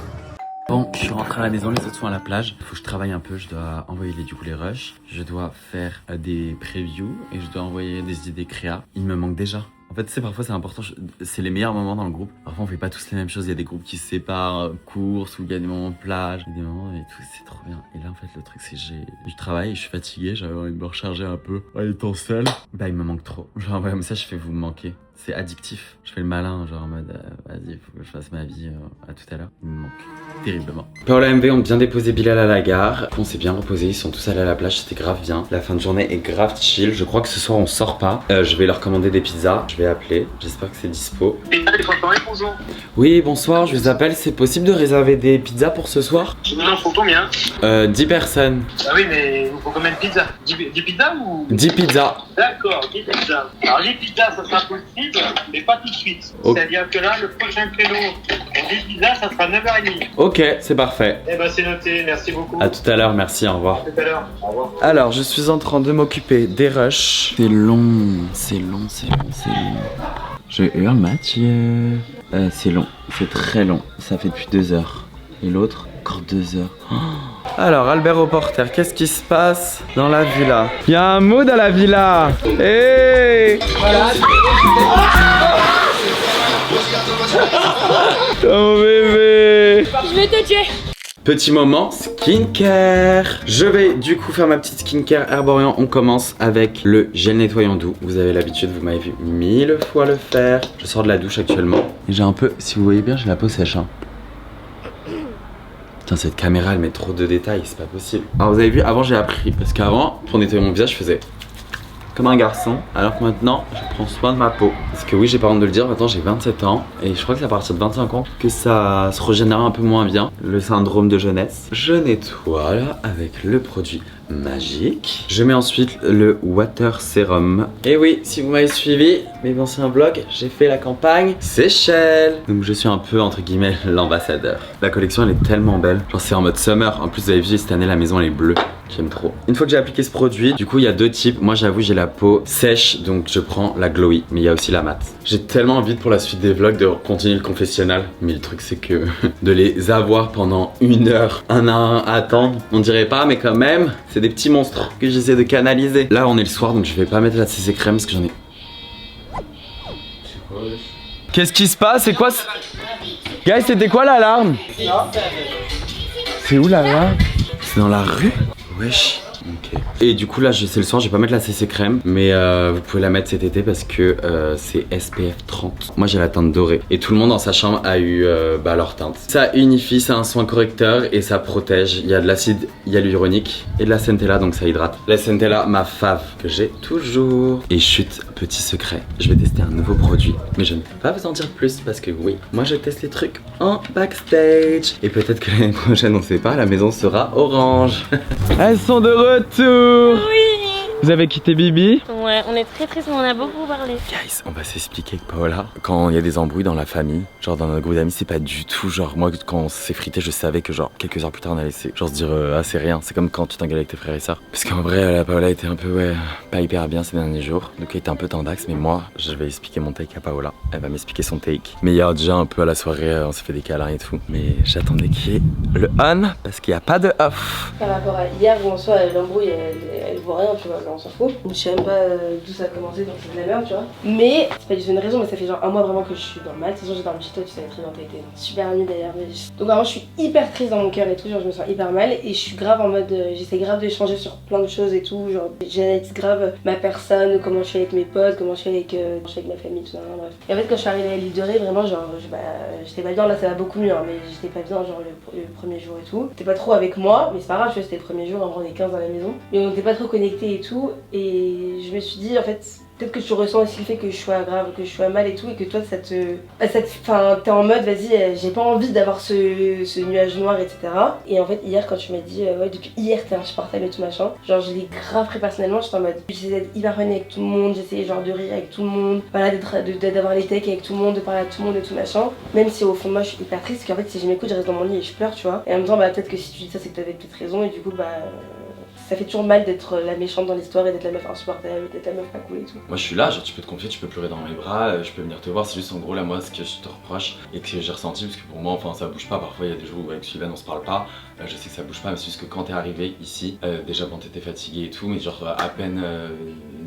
Bon, je suis rentré à la maison, les autres sont à la plage. Il faut que je travaille un peu, je dois envoyer les rushs. Je dois faire des previews et je dois envoyer des idées créa. Il me manque déjà. En fait, parfois c'est important, c'est les meilleurs moments dans le groupe. Parfois on fait pas tous les mêmes choses, il y a des groupes qui se séparent, courses, ou il y a des moments plage, il y a des moments et tout, c'est trop bien. Et là en fait le truc c'est que je travaille et je suis fatigué, j'avais envie de me recharger un peu en étant seul. Bah il me manque trop. Genre envoyé un message, je fais vous me manquez. C'est addictif. Je fais le malin, genre en mode vas-y, faut que je fasse ma vie à tout à l'heure. Il me manque terriblement. Paola et MV ont bien déposé Bilal à la gare. On s'est bien reposé, ils sont tous allés à la plage, c'était grave bien. La fin de journée est grave chill. Je crois que ce soir on sort pas. Je vais leur commander des pizzas. Je vais appeler. J'espère que c'est dispo. Oui, bonsoir, je vous appelle. C'est possible de réserver des pizzas pour ce soir? Il vous en faut combien? 10 personnes. Ah oui, mais il vous faut combien de pizzas? 10 pizzas ou? 10 pizzas. D'accord, 10 pizzas. Alors les pizzas, ça sera possible, mais pas tout de suite. Ok. C'est-à-dire que là, le prochain créneau pour 10 pizzas, ça sera 9h30. Ok, c'est parfait. Eh ben c'est noté, merci beaucoup. À tout à l'heure, merci, au revoir. À tout à l'heure, au revoir. Alors, je suis en train de m'occuper des rushs. C'est long, c'est long, c'est long, c'est long. Je hurle Mathieu. C'est long, c'est très long. Ça fait depuis 2 heures. Et l'autre, encore 2 heures. Oh. Alors, Albert Reporter, qu'est-ce qui se passe dans la villa? Il y a un mood à la villa. Hey! Oh bébé! Je vais te tuer. Petit moment skincare. Je vais du coup faire ma petite skincare Herborian. On commence avec le gel nettoyant doux. Vous avez l'habitude, vous m'avez vu 1000 fois le faire. Je sors de la douche actuellement. Et j'ai un peu, si vous voyez bien, j'ai la peau sèche. Hein. Putain, cette caméra elle met trop de détails, c'est pas possible. Alors vous avez vu, avant j'ai appris. Parce qu'avant, pour nettoyer mon visage, je faisais comme un garçon, alors que maintenant je prends soin de ma peau. Parce que oui, j'ai pas honte de le dire, maintenant j'ai 27 ans et je crois que c'est à partir de 25 ans que ça se régénère un peu moins bien, le syndrome de jeunesse. Je nettoie là avec le produit magique. Je mets ensuite le water serum. Et oui, si vous m'avez suivi mes anciens vlogs, j'ai fait la campagne Seychelles. Donc je suis un peu entre guillemets l'ambassadeur. La collection elle est tellement belle, genre c'est en mode summer. En plus vous avez vu cette année la maison elle est bleue. J'aime trop. Une fois que j'ai appliqué ce produit, du coup il y a 2 types. Moi j'avoue j'ai la peau sèche donc je prends la glowy. Mais il y a aussi la mat. J'ai tellement envie pour la suite des vlogs de continuer le confessionnal. Mais le truc c'est que de les avoir pendant 1 heure, un à un à attendre, on dirait pas mais quand même c'est des petits monstres que j'essaie de canaliser. Là on est le soir donc je vais pas mettre la CC crème parce que j'en ai... Qu'est-ce qui se passe? C'est quoi Guys, c'était quoi l'alarme? C'est où l'alarme? C'est dans la rue? Wesh. Ok. Et du coup là c'est le soir, je vais pas mettre la CC crème. Mais vous pouvez la mettre cet été parce que c'est SPF 30. Moi j'ai la teinte dorée. Et tout le monde dans sa chambre a eu leur teinte. Ça unifie, c'est un soin correcteur et ça protège. Il y a de l'acide hyaluronique et de la centella donc ça hydrate. La centella, ma fave que j'ai toujours. Et chut, petit secret, je vais tester un nouveau produit. Mais je ne peux pas vous en dire plus parce que oui, moi je teste les trucs en backstage. Et peut-être que l'année prochaine, on sait pas, la maison sera orange. Elles sont de retour. Oui. Vous avez quitté Bibi? Ouais, on est très triste, mais on a beaucoup parlé. Guys, on va s'expliquer avec Paola. Quand il y a des embrouilles dans la famille, genre dans notre groupe d'amis, c'est pas du tout genre moi quand on s'est frité, je savais que genre quelques heures plus tard on allait genre se dire ah c'est rien. C'est comme quand tu t'engueules avec tes frères et sœurs. Parce qu'en vrai la Paola était un peu pas hyper bien ces derniers jours. Donc elle était un peu tendax, mais moi je vais expliquer mon take à Paola. Elle va m'expliquer son take. Mais il y a déjà un peu à la soirée, on s'est fait des câlins et tout. Mais j'attendais qu'il y ait le on parce qu'il n'y a pas de off. Par rapport à hier où en soi l'embrouille elle voit rien, tu vois, on s'en fout. Je sais même pas d'où ça a commencé, donc c'est de la merde, tu vois. Mais c'est pas du tout une raison, mais ça fait genre un mois vraiment que je suis dans le mal. De toute façon j'ai dormi chez toi, tu savais très bien, t'as été super amie d'ailleurs. Donc vraiment je suis hyper triste dans mon cœur et tout, genre je me sens hyper mal et je suis grave en mode, j'essaie grave de changer sur plein de choses et tout, genre j'analyse grave ma personne, comment je suis avec mes potes, comment je suis avec ma famille, tout ça, bref. Et en fait quand je suis arrivée à l'île de Ré, vraiment genre j'étais pas bien, là ça va beaucoup mieux, hein, mais j'étais pas bien genre le premier jour et tout. T'es pas trop avec moi, mais c'est pas grave, tu vois, c'était le premier jour, en vrai on est 15 dans la maison, mais on était pas trop connectés et tout, et je me suis dit en fait peut-être que tu ressens aussi le fait que je sois grave, que je sois mal et tout, et que toi enfin t'es en mode vas-y j'ai pas envie d'avoir ce nuage noir, etc. Et en fait hier quand tu m'as dit ouais depuis hier t'es insupportable et tout machin, genre je l'ai grave pris personnellement, j'étais en mode j'essayais d'être hyper funny avec tout le monde, j'essayais genre de rire avec tout le monde, voilà d'avoir les takes avec tout le monde, de parler à tout le monde et tout machin, même si au fond de moi je suis hyper triste, parce qu'en fait si je m'écoute je reste dans mon lit et je pleure, tu vois, et en même temps peut-être que si tu dis ça c'est que t'avais peut-être raison, et du coup ça fait toujours mal d'être la méchante dans l'histoire et d'être la meuf insupportable, d'être la meuf pas cool et tout. Moi je suis là, genre tu peux te confier, tu peux pleurer dans mes bras, je peux venir te voir, c'est juste en gros là moi ce que je te reproche et que j'ai ressenti, parce que pour moi enfin ça bouge pas, parfois il y a des jours où avec Sylvain on se parle pas, je sais que ça bouge pas, mais c'est juste que quand t'es arrivé ici, déjà bon t'étais fatigué et tout, mais genre à peine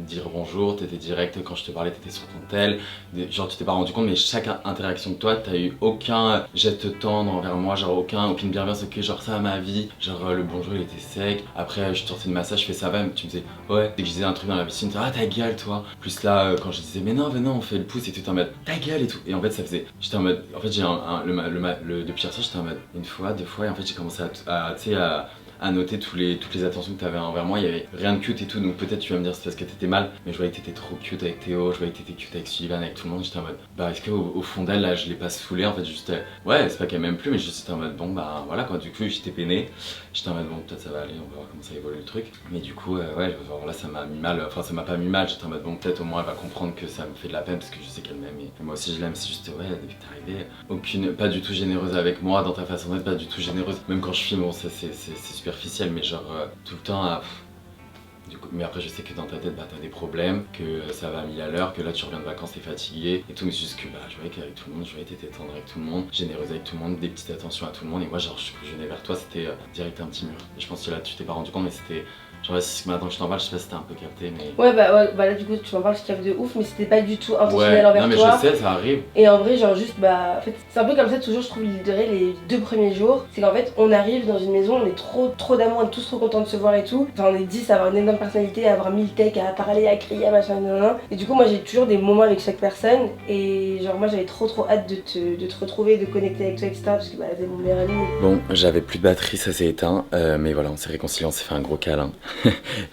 dire bonjour, t'étais direct, quand je te parlais t'étais sur ton tel, genre tu t'es pas rendu compte, mais chaque interaction de toi, t'as eu aucun geste tendre envers moi, genre aucune bienveillance, ok genre ça à ma vie, genre le bonjour il était sec, après je sortais de massage, je fais ça va, tu me disais ouais, dès que je disais un truc dans la piscine, tu disais ah ta gueule toi, plus là quand je disais mais non on fait le pouce et tu étais en mode ta gueule et tout, et en fait ça faisait, j'étais en mode, en fait j'ai depuis hier soir j'étais en mode une fois, deux fois, et en fait j'ai commencé à noter toutes les attentions que t'avais envers moi, il y avait rien de cute et tout, donc peut-être tu vas me dire c'est parce que t'étais mal, mais je voyais que t'étais trop cute avec Théo, je voyais que t'étais cute avec Sullivan, avec tout le monde, j'étais en mode bah est-ce qu'au fond d'elle là je l'ai pas saoulée en fait, juste ouais c'est pas qu'elle m'aime plus, mais juste j'étais en mode bon bah voilà quoi, du coup j'étais peiné, j'étais en mode bon peut-être ça va aller, on va voir comment ça évolue le truc, mais du coup ouais là ça m'a mis mal, enfin ça m'a pas mis mal, j'étais en mode bon peut-être au moins elle va comprendre que ça me fait de la peine parce que je sais qu'elle m'aime et moi aussi je l'aime, c'est juste ouais depuis que t'es arrivé, pas du tout généreuse avec moi dans ta façon d'être, pas du tout généreuse, même quand je filme bon ça c'est superficiel, mais genre tout le temps du coup, mais après je sais que dans ta tête t'as des problèmes, que ça va à 1000 à l'heure, que là tu reviens de vacances, t'es fatigué et tout, mais c'est juste que je voyais qu'avec tout le monde, je voyais que t'étais tendre avec tout le monde, généreuse avec tout le monde, des petites attentions à tout le monde, et moi genre je venais vers toi, c'était direct un petit mur, et je pense que là tu t'es pas rendu compte, mais c'était genre maintenant que je t'en parle, je sais pas si t'as un peu capté, mais ouais bah là du coup tu m'en parles, je capte de ouf, mais c'était pas du tout intentionnel envers toi. Non mais je sais, ça arrive. Et en vrai genre juste en fait c'est un peu comme ça toujours je trouve l'île de Ré les 2 premiers jours, c'est qu'en fait on arrive dans une maison, on est trop d'amour, on est tous trop contents de se voir et tout, enfin on est 10 à avoir une énorme personnalité, à avoir 1000 techs, à parler, à crier, à machin, et du coup moi j'ai toujours des moments avec chaque personne, et genre moi j'avais trop hâte de te retrouver, de connecter avec toi, etc. parce que t'es mon meilleur ami. Bon, j'avais plus de batterie, ça s'est éteint, mais voilà, on s'est réconciliés, on s'est fait un gros câlin.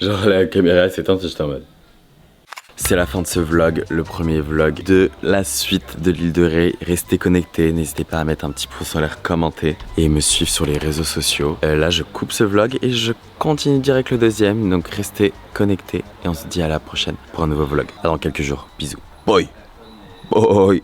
Genre la caméra s'est éteinte, j'étais en mode. C'est la fin de ce vlog, le premier vlog de la suite de l'île de Ré. Restez connectés, n'hésitez pas à mettre un petit pouce en l'air, commenter et me suivre sur les réseaux sociaux. Là je coupe ce vlog et je continue direct le deuxième, donc restez connectés et on se dit à la prochaine pour un nouveau vlog. À dans quelques jours, bisous. Bye. Bye.